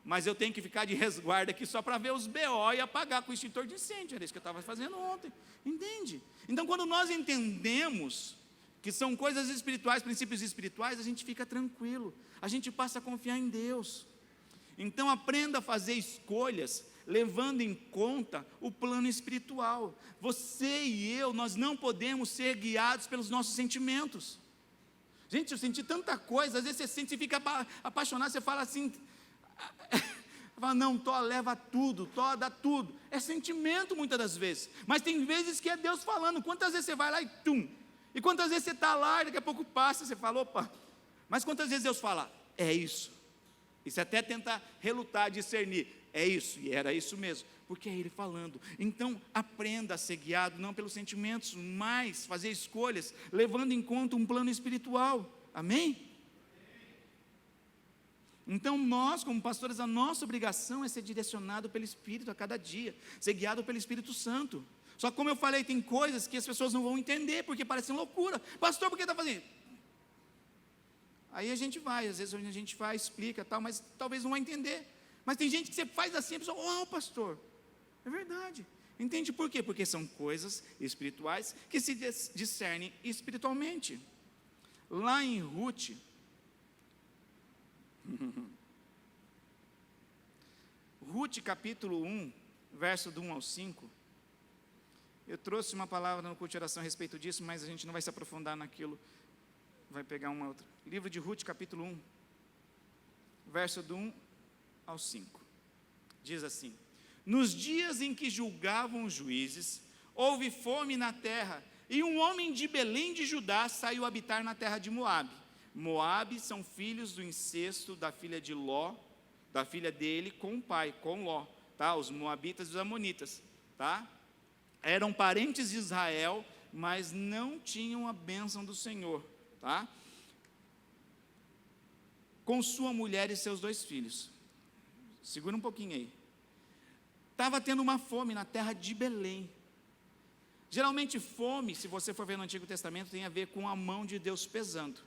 S1: Mas eu tenho que ficar de resguardo aqui só para ver os BO e apagar com o extintor de incêndio. Era isso que eu estava fazendo ontem. Entende? Então, quando nós entendemos que são coisas espirituais, princípios espirituais, a gente fica tranquilo. A gente passa a confiar em Deus. Então, aprenda a fazer escolhas levando em conta o plano espiritual. Você e eu, nós não podemos ser guiados pelos nossos sentimentos. Gente, eu senti tanta coisa, às vezes você sente, você fica apaixonado, você fala assim, fala, não, Tó leva tudo, Tó dá tudo. É sentimento muitas das vezes, mas tem vezes que é Deus falando. Quantas vezes você vai lá e tum, e quantas vezes você está lá e daqui a pouco passa, você fala, opa, mas quantas vezes Deus fala, é isso, e você até tenta relutar, discernir, é isso, e era isso mesmo, porque é Ele falando. Então aprenda a ser guiado não pelos sentimentos, mas fazer escolhas levando em conta um plano espiritual, amém? Então nós como pastores, a nossa obrigação é ser direcionado pelo Espírito a cada dia, ser guiado pelo Espírito Santo. Só que como eu falei, tem coisas que as pessoas não vão entender, porque parecem loucura. Pastor, por que está fazendo? Aí a gente vai, às vezes a gente vai, explica tal, mas talvez não vai entender. Mas tem gente que você faz assim, a pessoa, pastor, é verdade. Entende por quê? Porque são coisas espirituais que se discernem espiritualmente. Lá em Ruth, Ruth capítulo 1, verso do 1 ao 5, eu trouxe uma palavra no culto de oração a respeito disso, mas a gente não vai se aprofundar naquilo, vai pegar uma outra. Livro de Ruth capítulo 1, verso do 1 ao 5, diz assim: nos dias em que julgavam os juízes, houve fome na terra, e um homem de Belém de Judá saiu habitar na terra de Moabe. Moabe são filhos do incesto da filha de Ló, da filha dele com o pai, com Ló, tá? Os moabitas e os amonitas, tá? Eram parentes de Israel, mas não tinham a bênção do Senhor, tá? Com sua mulher e seus 2 filhos. Segura um pouquinho aí. Estava tendo uma fome na terra de Belém. Geralmente fome, se você for ver no Antigo Testamento, tem a ver com a mão de Deus pesando.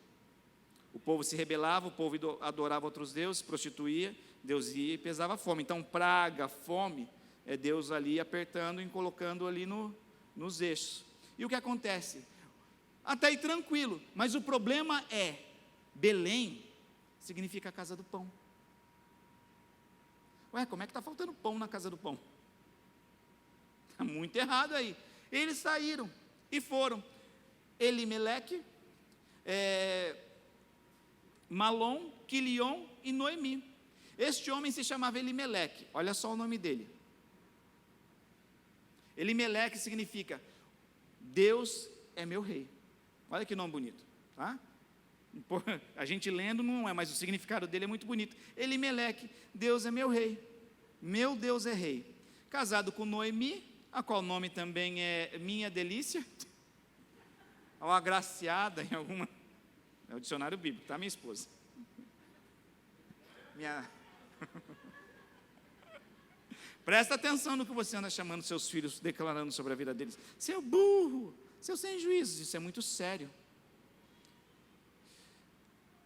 S1: O povo se rebelava, o povo adorava outros deuses, prostituía, Deus ia e pesava a fome. Então praga, fome, é Deus ali apertando e colocando ali nos eixos. E o que acontece? Até aí tranquilo, mas o problema é, Belém significa a casa do pão. Ué, como é que está faltando pão na casa do pão? Está muito errado aí. Eles saíram e foram. Elimeleque, Malom, Quilion e Noemi. Este homem se chamava Elimeleque. Olha só o nome dele. Elimeleque significa Deus é meu rei. Olha que nome bonito, tá? A gente lendo não é, mas o significado dele é muito bonito. Elimeleque, Deus é meu rei, meu Deus é rei. Casado com Noemi, a qual nome também é minha delícia, ou agraciada em alguma, é o dicionário bíblico, tá, minha esposa? Presta atenção no que você anda chamando seus filhos, declarando sobre a vida deles. Seu burro, seu sem juízo, isso é muito sério.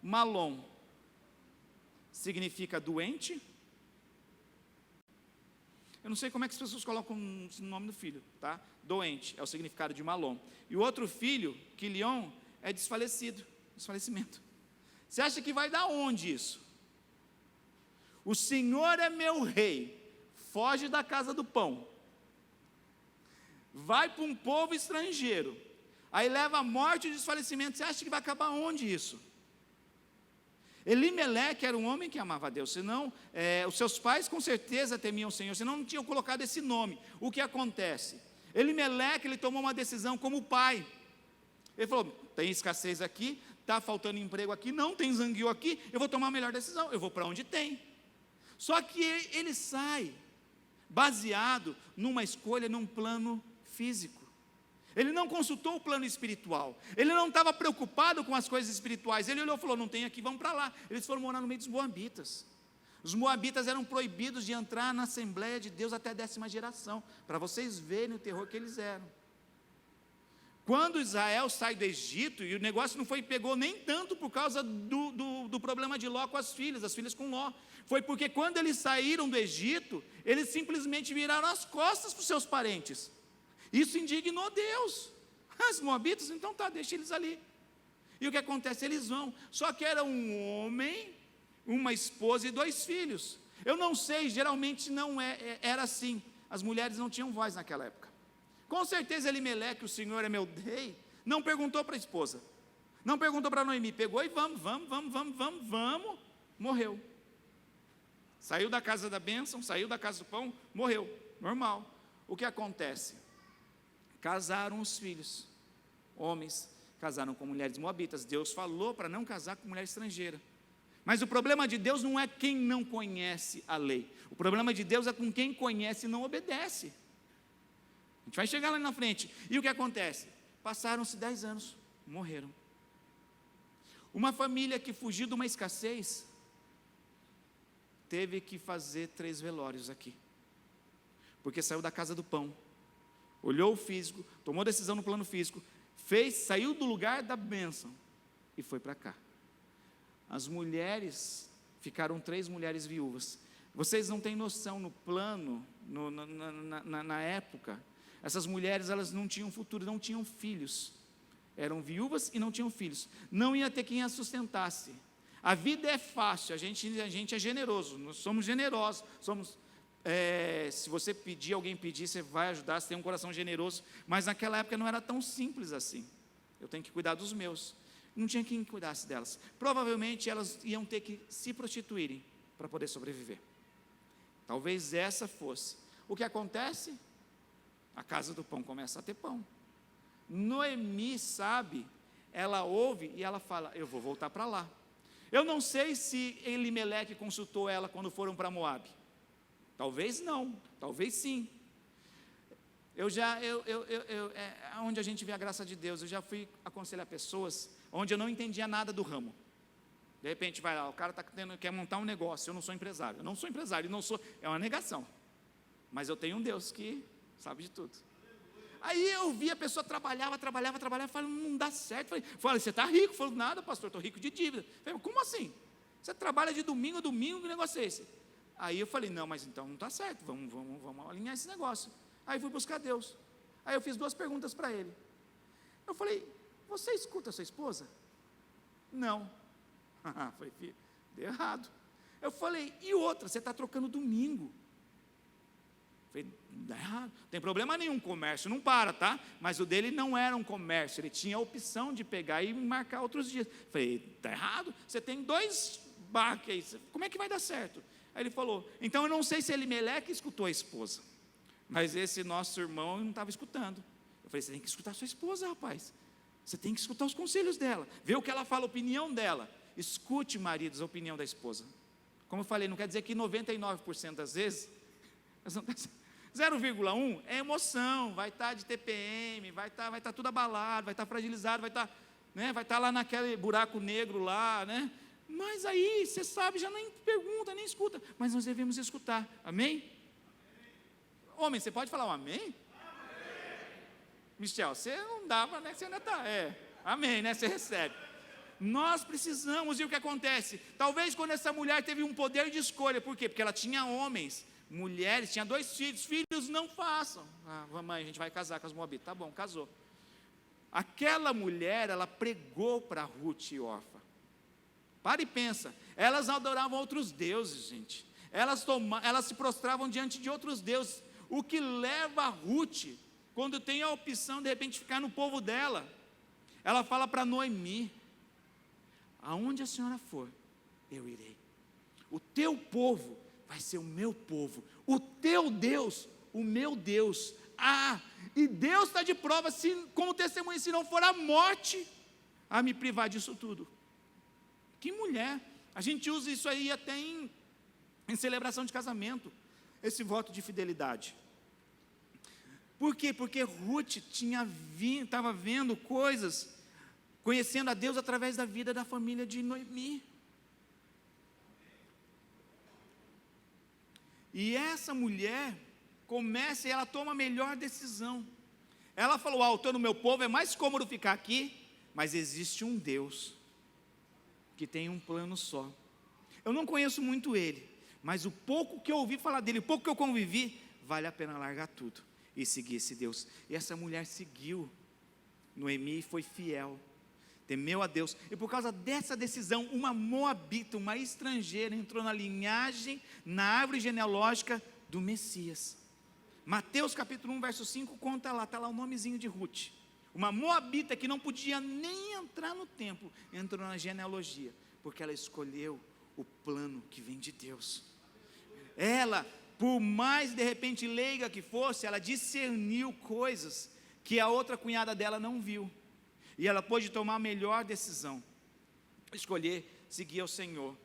S1: Malom significa doente. Eu não sei como é que as pessoas colocam o nome do filho, tá? Doente é o significado de Malom. E o outro filho, Quilion, é desfalecido, desfalecimento. Você acha que vai dar onde isso? O Senhor é meu rei, foge da casa do pão, vai para um povo estrangeiro, aí leva a morte e o desfalecimento. Você acha que vai acabar onde isso? Elimeleque era um homem que amava a Deus, senão, os seus pais com certeza temiam o Senhor, senão não tinham colocado esse nome. O que acontece? Elimeleque, ele tomou uma decisão como pai. Ele falou, tem escassez aqui, está faltando emprego aqui, não tem zangueio aqui, eu vou tomar a melhor decisão, eu vou para onde tem. Só que ele sai baseado numa escolha, num plano físico. Ele não consultou o plano espiritual. Ele não estava preocupado com as coisas espirituais. Ele olhou e falou, não tem aqui, vamos para lá. Eles foram morar no meio dos moabitas. Os moabitas eram proibidos de entrar na Assembleia de Deus até a 10ª geração, para vocês verem o terror que eles eram. Quando Israel sai do Egito, e o negócio não pegou nem tanto por causa do problema de Ló com as filhas com Ló. Foi porque quando eles saíram do Egito, eles simplesmente viraram as costas para os seus parentes. Isso indignou Deus. Os moabitas, então tá, deixa eles ali. E o que acontece? Eles vão. Só que era um homem, uma esposa e 2 filhos. Eu não sei, geralmente não era assim. As mulheres não tinham voz naquela época. Com certeza Elimeleque, o Senhor é meu rei, não perguntou para a esposa, não perguntou para Noemi, pegou e vamos, morreu. Saiu da casa da bênção, saiu da casa do pão, morreu, normal. O que acontece? Casaram os filhos, homens, casaram com mulheres moabitas. Deus falou para não casar com mulher estrangeira. Mas o problema de Deus não é quem não conhece a lei. O problema de Deus é com quem conhece e não obedece. A gente vai chegar lá na frente. E o que acontece? Passaram-se 10 anos, morreram. Uma família que fugiu de uma escassez, teve que fazer 3 velórios aqui. Porque saiu da casa do pão, olhou o físico, tomou decisão no plano físico, saiu do lugar da bênção e foi para cá. As mulheres, ficaram 3 mulheres viúvas. Vocês não têm noção, no plano, na época, essas mulheres, elas não tinham futuro, não tinham filhos. Eram viúvas e não tinham filhos. Não ia ter quem as sustentasse. A vida é fácil, a gente é generoso, nós somos generosos, se você pedir, alguém pedir, você vai ajudar, você tem um coração generoso, mas naquela época não era tão simples assim. Eu tenho que cuidar dos meus. Não tinha quem cuidasse delas. Provavelmente elas iam ter que se prostituírem para poder sobreviver. Talvez essa fosse. O que acontece? A casa do pão começa a ter pão. Noemi sabe, ela ouve e ela fala, eu vou voltar para lá. Eu não sei se Elimeleque consultou ela quando foram para Moabe. Talvez não, talvez sim. Onde a gente vê a graça de Deus, eu já fui aconselhar pessoas onde eu não entendia nada do ramo. De repente vai lá, o cara quer montar um negócio, eu não sou empresário, é uma negação. Mas eu tenho um Deus que sabe de tudo. Aí eu vi a pessoa trabalhava, falei, não dá certo. Falei, você está rico? Falei, nada, pastor, estou rico de dívida. Falei, como assim? Você trabalha de domingo a domingo, que negócio é esse? Aí eu falei, não, mas então não está certo, vamos alinhar esse negócio. Aí fui buscar Deus. Aí eu fiz 2 perguntas para ele. Eu falei, você escuta a sua esposa? Não. Falei, filho, deu errado. Eu falei, e outra, você está trocando domingo. Falei, dá errado, não tem problema nenhum, comércio não para, tá? Mas o dele não era um comércio, ele tinha a opção de pegar e marcar outros dias. Falei, está errado, você tem 2 barcos aí, como é que vai dar certo? Aí ele falou, então eu não sei se Elimeleque escutou a esposa, mas esse nosso irmão não estava escutando. Eu falei, você tem que escutar a sua esposa, rapaz, você tem que escutar os conselhos dela, ver o que ela fala, a opinião dela. Escute, maridos, a opinião da esposa. Como eu falei, não quer dizer que 99% das vezes, 0,1 é emoção, vai estar de TPM, vai estar tudo abalado, vai estar fragilizado, vai estar lá naquele buraco negro lá, né? Mas aí, você sabe, já nem pergunta, nem escuta, mas nós devemos escutar, amém? Homem, você pode falar um amém? Amém. Michel, você não dava, né? Você ainda está, amém, né? Você recebe. Nós precisamos, e o que acontece? Talvez quando essa mulher teve um poder de escolha, por quê? Porque ela tinha homens, mulheres, tinha 2 filhos, filhos não façam. Mãe, a gente vai casar com as Moabitas, tá bom, casou. Aquela mulher, ela pregou para Ruth e Orfa. Para e pensa, elas adoravam outros deuses, gente. Elas se prostravam diante de outros deuses. O que leva a Ruth, quando tem a opção de repente ficar no povo dela, ela fala para Noemi: aonde a senhora for, eu irei. O teu povo vai ser o meu povo, o teu Deus, o meu Deus. E Deus está de prova, como testemunha, se não for a morte, a me privar disso tudo. Que mulher! A gente usa isso aí até em celebração de casamento, esse voto de fidelidade. Por quê? Porque Ruth estava vendo coisas, conhecendo a Deus através da vida da família de Noemi. E essa mulher começa e ela toma a melhor decisão. Ela falou: eu estou no meu povo, é mais cômodo ficar aqui, mas existe um Deus que tem um plano só. Eu não conheço muito ele, mas o pouco que eu ouvi falar dele, o pouco que eu convivi, vale a pena largar tudo e seguir esse Deus. E essa mulher seguiu Noemi e foi fiel, temeu a Deus, e por causa dessa decisão, uma moabita, uma estrangeira, entrou na linhagem, na árvore genealógica do Messias. Mateus capítulo 1, verso 5, conta lá, está lá o nomezinho de Ruth. Uma moabita que não podia nem entrar no templo, entrou na genealogia, porque ela escolheu o plano que vem de Deus. Ela, por mais de repente leiga que fosse, ela discerniu coisas que a outra cunhada dela não viu, e ela pôde tomar a melhor decisão, escolher seguir ao Senhor.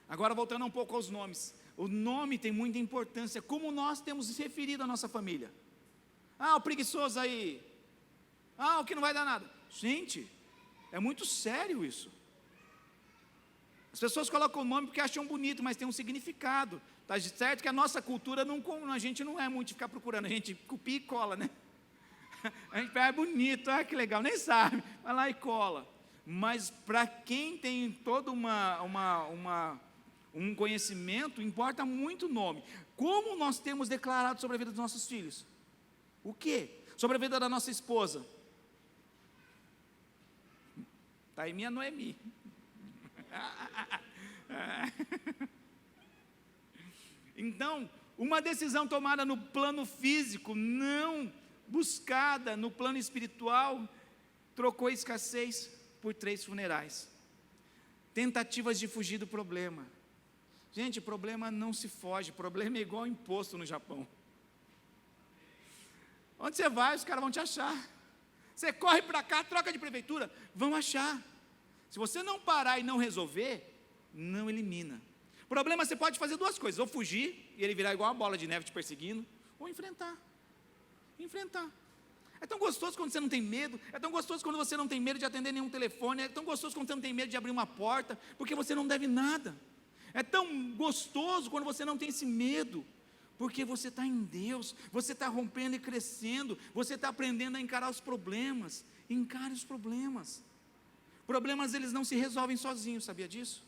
S1: Agora voltando um pouco aos nomes, o nome tem muita importância, como nós temos se referido à nossa família. O preguiçoso aí, o que não vai dar nada. Gente, é muito sério isso. As pessoas colocam o nome porque acham bonito, mas tem um significado. Está certo que a nossa cultura, a gente não é muito de ficar procurando, a gente copia e cola, né? A gente pega bonito, que legal, nem sabe, vai lá e cola. Mas para quem tem todo um conhecimento, importa muito o nome. Como nós temos declarado sobre a vida dos nossos filhos? O quê? Sobre a vida da nossa esposa? Está aí minha Noemi. Então, uma decisão tomada no plano físico, não buscada no plano espiritual, trocou escassez por 3 funerais. Tentativas de fugir do problema. Gente, problema não se foge, problema é igual imposto no Japão. Onde você vai, os caras vão te achar. Você corre para cá, troca de prefeitura, vão achar. Se você não parar e não resolver, não elimina. Problema, você pode fazer 2 coisas: ou fugir, e ele virar igual uma bola de neve te perseguindo, ou enfrentar. É tão gostoso quando você não tem medo, é tão gostoso quando você não tem medo de atender nenhum telefone, é tão gostoso quando você não tem medo de abrir uma porta, porque você não deve nada. É tão gostoso quando você não tem esse medo, porque você está em Deus, você está rompendo e crescendo, você está aprendendo a encarar os problemas. Encare os problemas. Problemas, eles não se resolvem sozinhos, sabia disso?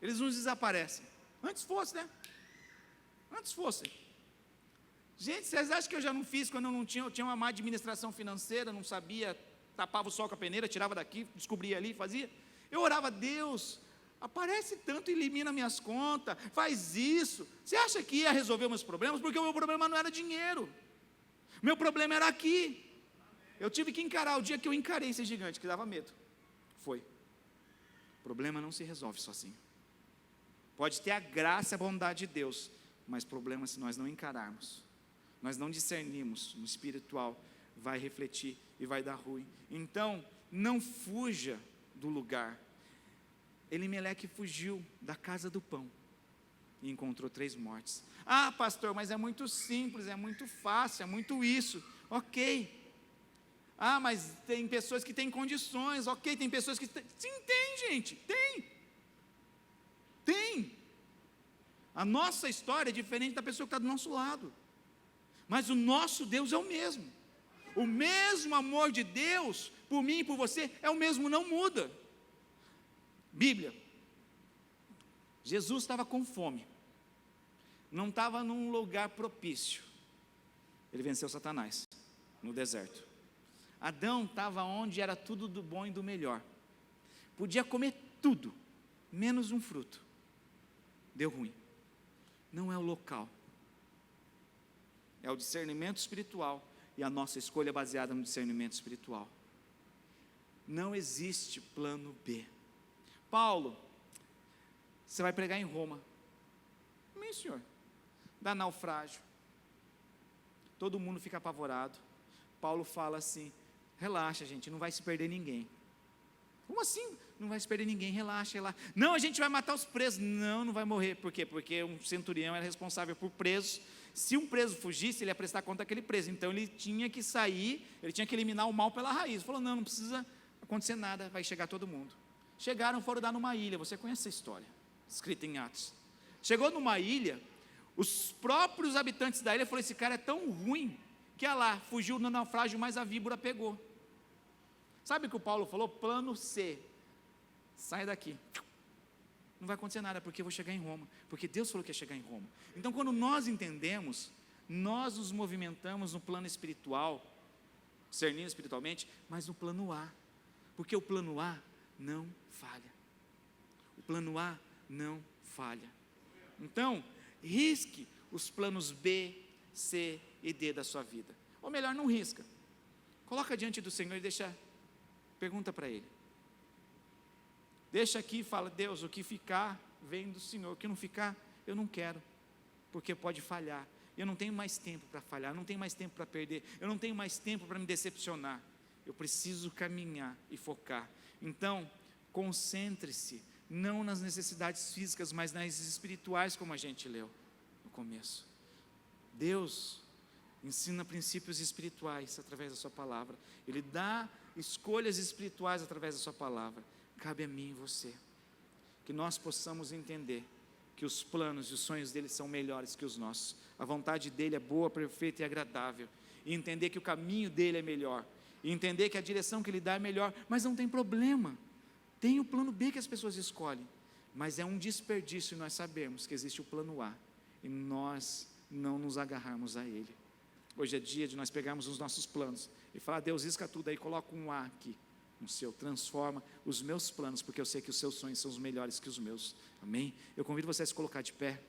S1: Eles não desaparecem. Antes fosse, né? Antes fosse. Gente, vocês acham que eu já não fiz quando eu não tinha, eu tinha uma má administração financeira, não sabia, tapava o sol com a peneira, tirava daqui, descobria ali, fazia? Eu orava: Deus, aparece tanto, elimina minhas contas, faz isso. Você acha que ia resolver meus problemas? Porque o meu problema não era dinheiro, meu problema era aqui. Eu tive que encarar, o dia que eu encarei esse gigante, que dava medo, foi. O problema não se resolve sozinho. Pode ter a graça e a bondade de Deus, mas problema, se nós não encararmos, nós não discernimos no espiritual, vai refletir e vai dar ruim. Então, não fuja do lugar. Elimeleque fugiu da casa do pão e encontrou 3 mortes. Pastor, mas é muito simples, é muito fácil, é muito isso. Ok. Mas tem pessoas que têm condições. Ok, tem pessoas que têm. Sim, tem, gente, tem. A nossa história é diferente da pessoa que está do nosso lado. Mas o nosso Deus é o mesmo. O mesmo amor de Deus por mim e por você é o mesmo, não muda. Bíblia. Jesus estava com fome. Não estava num lugar propício. Ele venceu Satanás no deserto. Adão estava onde era tudo do bom e do melhor. Podia comer tudo, menos um fruto. Deu ruim. Não é o local. É o discernimento espiritual. E a nossa escolha é baseada no discernimento espiritual. Não existe plano B. Paulo, você vai pregar em Roma. Amém, senhor. Dá naufrágio. Todo mundo fica apavorado. Paulo fala assim: relaxa, gente, não vai se perder ninguém. Como assim? Não vai se perder ninguém, relaxa, relaxa. Não, a gente vai matar os presos. Não, não vai morrer. Por quê? Porque um centurião era responsável por presos. Se um preso fugisse, ele ia prestar conta daquele preso. Então ele tinha que sair, ele tinha que eliminar o mal pela raiz. Ele falou: não, não precisa acontecer nada, vai chegar todo mundo. Chegaram, foram dar numa ilha. Você conhece essa história, escrita em Atos. Chegou numa ilha, os próprios habitantes da ilha falaram: esse cara é tão ruim, que lá, fugiu no naufrágio, mas a víbora pegou. Sabe o que o Paulo falou? Plano C, sai daqui. Não vai acontecer nada, porque eu vou chegar em Roma, porque Deus falou que ia chegar em Roma. Então, quando nós entendemos, nós nos movimentamos no plano espiritual, discernindo espiritualmente, mas no plano A, porque o plano A não falha. O plano A não falha. Então, risque os planos B, C e D da sua vida. Ou melhor, não risca. Coloca diante do Senhor e pergunta para Ele. Deixa aqui e fala: Deus, o que ficar vem do Senhor, o que não ficar, eu não quero, porque pode falhar. Eu não tenho mais tempo para falhar, eu não tenho mais tempo para perder, eu não tenho mais tempo para me decepcionar. Eu preciso caminhar e focar. Então, concentre-se, não nas necessidades físicas, mas nas espirituais, como a gente leu no começo. Deus ensina princípios espirituais através da sua palavra. Ele dá escolhas espirituais através da sua palavra. Cabe a mim e você, que nós possamos entender que os planos e os sonhos dele são melhores que os nossos. A vontade dele é boa, perfeita e agradável. E entender que o caminho dele é melhor. E entender que a direção que ele dá é melhor. Mas não tem problema. Tem o plano B que as pessoas escolhem. Mas é um desperdício nós sabermos que existe o plano A. E nós não nos agarrarmos a ele. Hoje é dia de nós pegarmos os nossos planos e falar: Deus, risca tudo aí, coloca um A aqui no seu, transforma os meus planos, porque eu sei que os seus sonhos são os melhores que os meus. Amém? Eu convido você a se colocar de pé.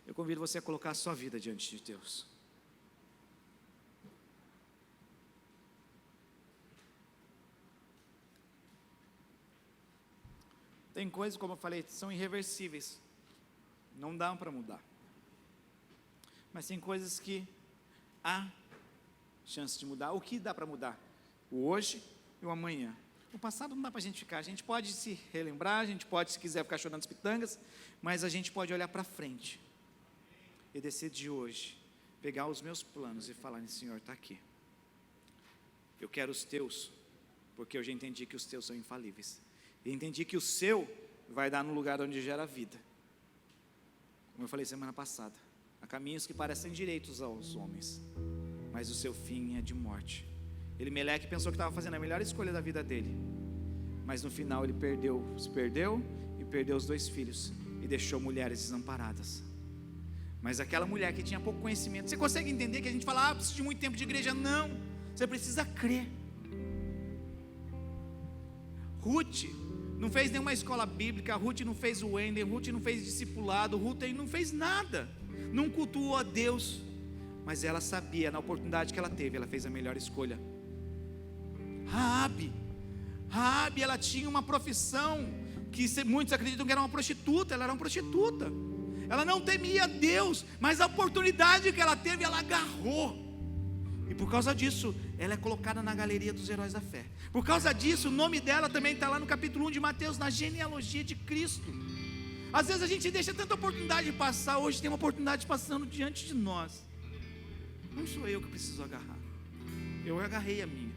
S1: Eu convido você a colocar a sua vida diante de Deus. Tem coisas, como eu falei, que são irreversíveis. Não dá para mudar. Mas tem coisas que há chance de mudar. O que dá para mudar? O hoje e o amanhã. O passado não dá para a gente ficar. A gente pode se relembrar, a gente pode, se quiser, ficar chorando as pitangas, mas a gente pode olhar para frente e decidir hoje, pegar os meus planos e falar: Senhor, está aqui. Eu quero os teus, porque eu já entendi que os teus são infalíveis. E entendi que o seu vai dar no lugar onde gera vida. Como eu falei semana passada, há caminhos que parecem direitos aos homens, mas o seu fim é de morte. Elimeleque pensou que estava fazendo a melhor escolha da vida dele, mas no final ele se perdeu e perdeu os 2 filhos e deixou mulheres desamparadas. Mas aquela mulher que tinha pouco conhecimento, você consegue entender que a gente fala: preciso de muito tempo de igreja? Não, você precisa crer. Ruth não fez nenhuma escola bíblica, Ruth não fez o Wender, Ruth não fez discipulado, Ruth não fez nada, não cultuou a Deus, mas ela sabia, na oportunidade que ela teve, ela fez a melhor escolha. Raabe, ela tinha uma profissão que muitos acreditam que era uma prostituta, ela era uma prostituta, ela não temia Deus, mas a oportunidade que ela teve, ela agarrou. E por causa disso, ela é colocada na galeria dos heróis da fé. Por causa disso, o nome dela também está lá no capítulo 1 de Mateus, na genealogia de Cristo. Às vezes a gente deixa tanta oportunidade passar. Hoje tem uma oportunidade passando diante de nós. Não sou eu que preciso agarrar, eu agarrei a minha.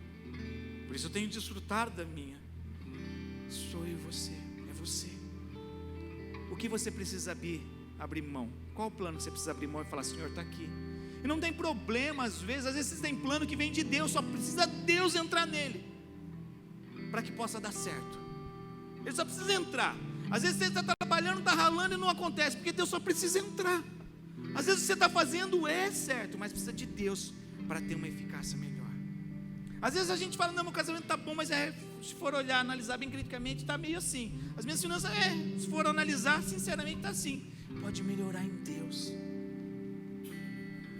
S1: Por isso eu tenho desfrutado da minha. Sou eu e você, é você. O que você precisa abrir mão? Qual o plano que você precisa abrir mão e falar: Senhor, está aqui? E não tem problema, às vezes você tem plano que vem de Deus, só precisa Deus entrar nele, para que possa dar certo. Ele só precisa entrar. Às vezes você está trabalhando, está ralando e não acontece, porque Deus só precisa entrar. Às vezes você está fazendo certo, mas precisa de Deus para ter uma eficácia melhor. Às vezes a gente fala: não, meu casamento está bom, mas se for olhar, analisar bem criticamente, está meio assim. As minhas finanças, se for analisar, sinceramente está assim. Pode melhorar em Deus.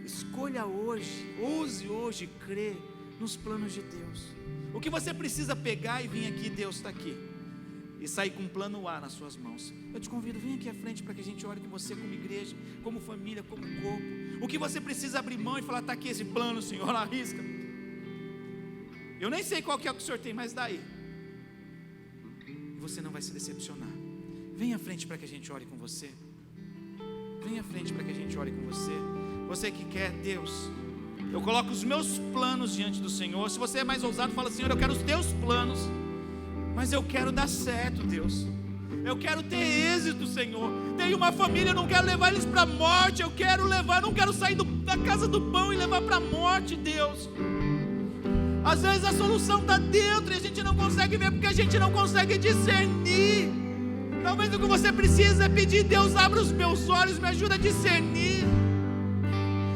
S1: Escolha hoje, ouse hoje crer nos planos de Deus. O que você precisa pegar e vir aqui, Deus está aqui, e sair com um plano A nas suas mãos. Eu te convido, vem aqui à frente para que a gente ore com você, como igreja, como família, como corpo. O que você precisa abrir mão e falar: está aqui esse plano, Senhor, arrisca. Eu nem sei qual que é o que o Senhor tem, mas daí você não vai se decepcionar. Vem à frente para que a gente ore com você. Vem à frente para que a gente ore com você. Você que quer, Deus, eu coloco os meus planos diante do Senhor. Se você é mais ousado, fala: Senhor, eu quero os teus planos, mas eu quero dar certo, Deus. Eu quero ter êxito, Senhor. Tenho uma família, eu não quero levar eles para a morte. Eu quero levar, não quero sair da casa do pão e levar para a morte, Deus. Às vezes a solução está dentro e a gente não consegue ver, porque a gente não consegue discernir. Talvez o que você precisa é pedir: Deus, abra os meus olhos, me ajuda a discernir.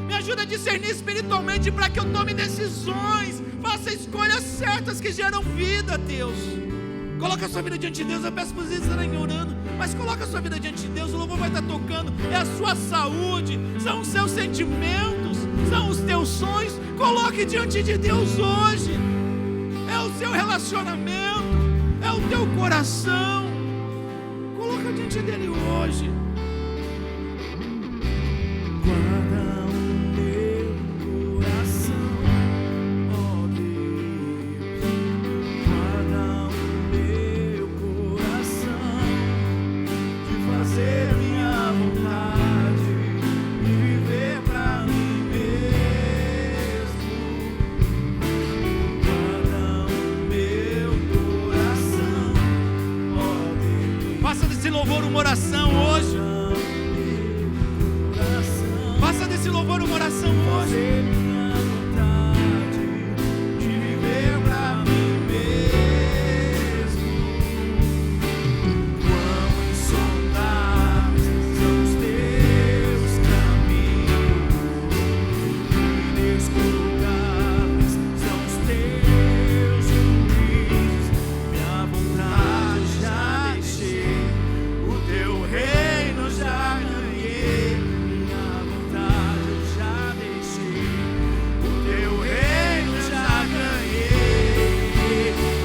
S1: Me ajuda a discernir espiritualmente, para que eu tome decisões, faça escolhas certas que geram vida, Deus. Coloca a sua vida diante de Deus. Eu peço para vocês estarem orando, mas coloca a sua vida diante de Deus. O louvor vai estar tocando. É a sua saúde, são os seus sentimentos, são os teus sonhos. Coloque diante de Deus hoje. É o seu relacionamento, é o teu coração. Coloca diante dele hoje. Guarda o meu coração, ó Deus. Guarda o meu coração, de fazer minha vontade e viver pra mim mesmo. Guarda o meu coração, ó Deus. Faça desse louvor uma oração hoje. Faça desse louvor uma oração hoje. Minha vontade de viver pra mim mesmo. Quão insondáveis são os teus caminhos, inescrutáveis são os teus juízos. Minha vontade já deixei, o teu reino já ganhei. Minha vontade eu já deixei, o teu reino já ganhei.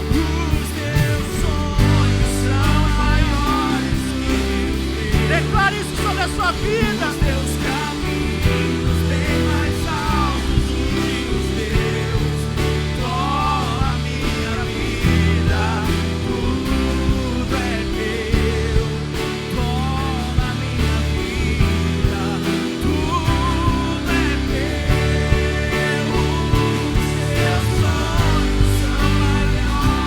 S1: Os teus sonhos são maiores que os meus. Declare isso sobre a sua vida. Os teus caminhos bem mais altos que os meus. Toma a minha vida, tudo é teu. Toma a minha vida, tudo é teu. Os teus sonhos são maiores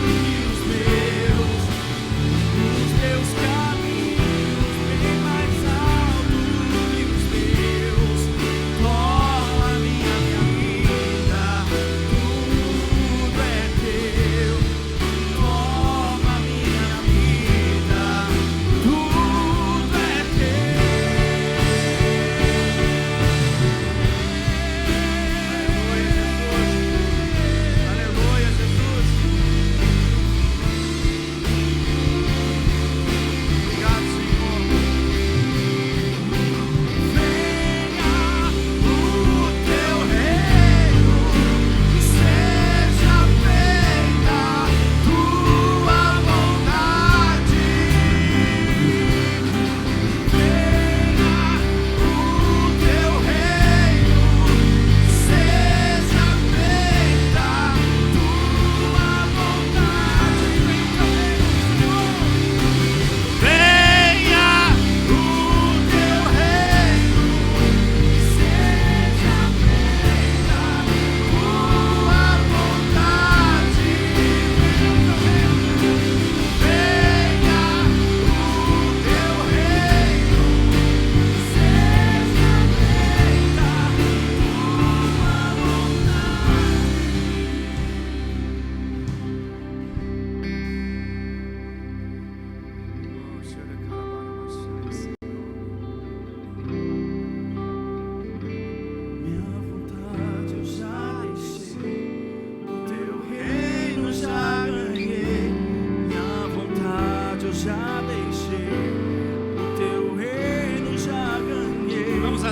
S1: que os meus. Os teus caminhos bem mais altos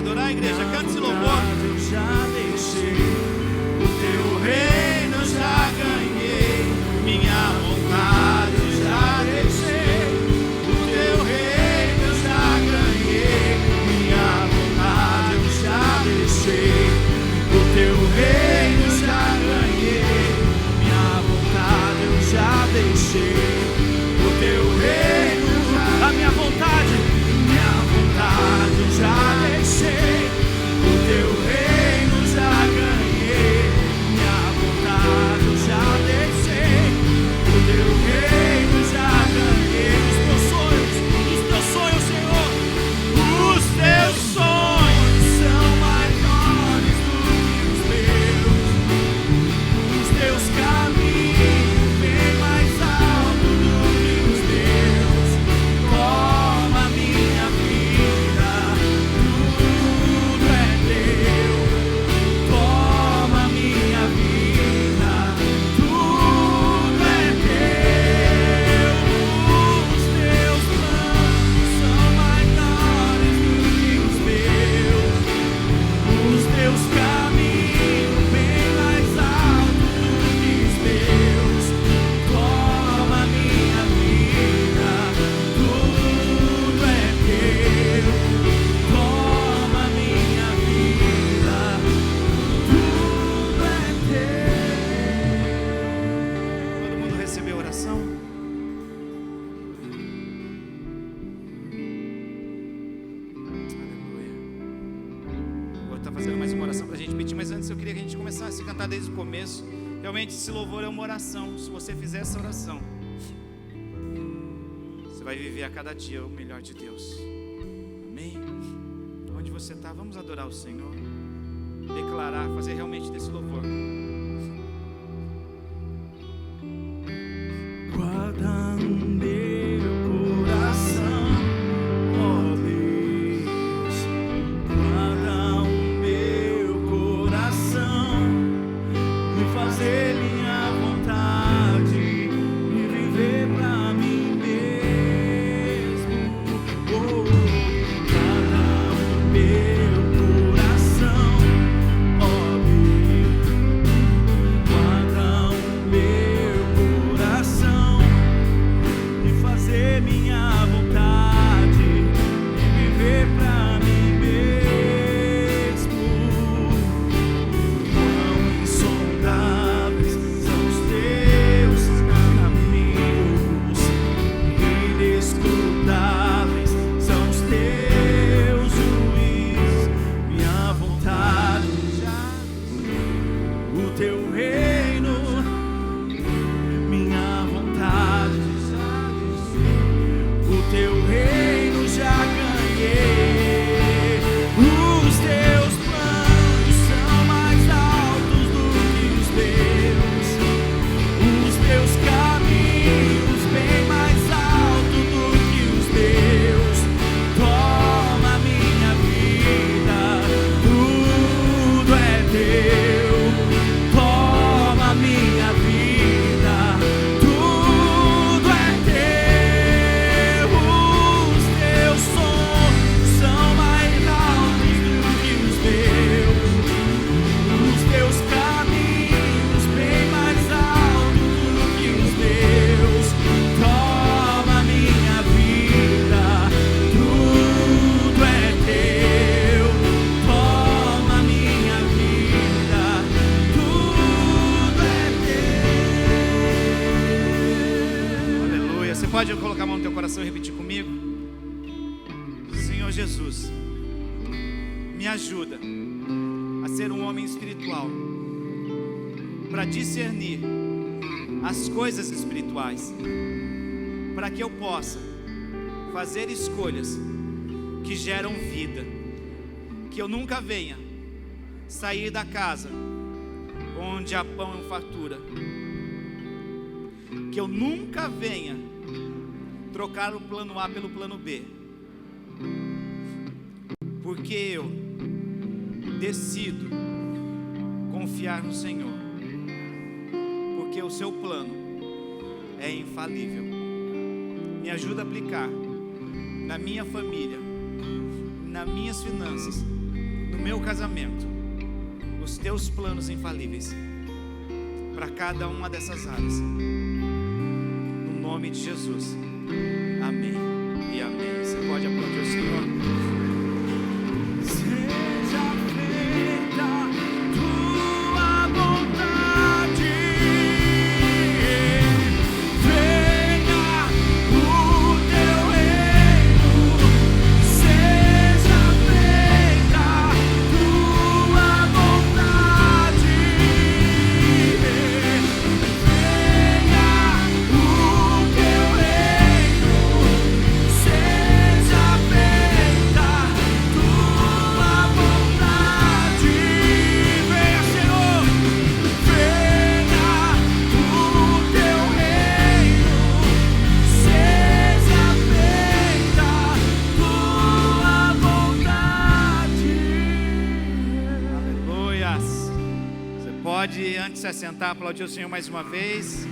S1: adorar, igreja? Canta esse louvor.
S2: Eu já deixei, o teu reino eu já ganhei, minha vontade eu já deixei, o teu reino eu já ganhei, minha vontade eu já deixei, o teu reino eu já ganhei, minha vontade eu já deixei, o teu reino, a minha vontade eu já deixei, o teu reino já ganhei, minha vontade eu já deixei, o teu reino já ganhei, os teus sonhos, Senhor, os teus sonhos são maiores do que os teus caminhos bem mais alto do que os meus, toma minha vida, tudo é teu, toma minha vida, tudo é teu, os teus planos são maiores do que os teus caminhos bem mais alto do que os meus, toma minha vida, tudo é teu, toma minha vida, tudo é teu.
S1: Todo mundo recebeu a oração? Aleluia. Vou estar fazendo mais uma oração para a gente pedir, mas antes eu queria que a gente começasse a cantar desde o começo. Realmente esse louvor é uma oração. Se você fizer essa oração, você vai viver a cada dia o melhor de Deus. Amém? Onde você está, vamos adorar o Senhor, declarar, fazer realmente desse louvor.
S2: Guarda no meu coração, ó Deus, guarda o meu coração, me fazer minha vontade e viver pra mim mesmo. Oh, guarda o meu coração, ó Deus, guarda o meu coração, me fazer minha vontade e viver pra mim mesmo. Quão insondáveis são os teus caminhos, inescrutáveis são os teus juízos, minha vontade já, o teu reino, minha vontade já, o teu reino já ganhei, os teus planos são mais altos do que os teus caminhos bem mais alto do que os meus, toma minha vida, tudo é teu, toma minha vida, tudo é teu, os teus sonhos são mais altos do que os teus caminhos bem mais altos do que os meus, toma minha vida, tudo é teu, toma minha vida, tudo é teu.
S1: Aleluia. Você pode colocar a mão no teu coração e repetir comigo? Senhor Jesus, me ajuda a ser um homem espiritual, para discernir as coisas espirituais, para que eu possa fazer escolhas que geram vida, que eu nunca venha sair da casa onde há pão e fartura, que eu nunca venha trocar o plano A pelo plano B, porque eu decido confiar no Senhor, porque o seu plano é infalível. Me ajuda a aplicar na minha família, nas minhas finanças, no meu casamento, os teus planos infalíveis para cada uma dessas áreas. No nome de Jesus. Amém e amém. Você pode aplaudir o Senhor.
S2: Seja feita tua vontade, venha o teu reino, seja feita tua vontade, venha o teu reino, seja feita tua vontade, venha, Senhor, venha o teu reino, seja feita tua vontade.
S1: Aleluias. Você pode, antes de se assentar, aplaudir o Senhor mais uma vez.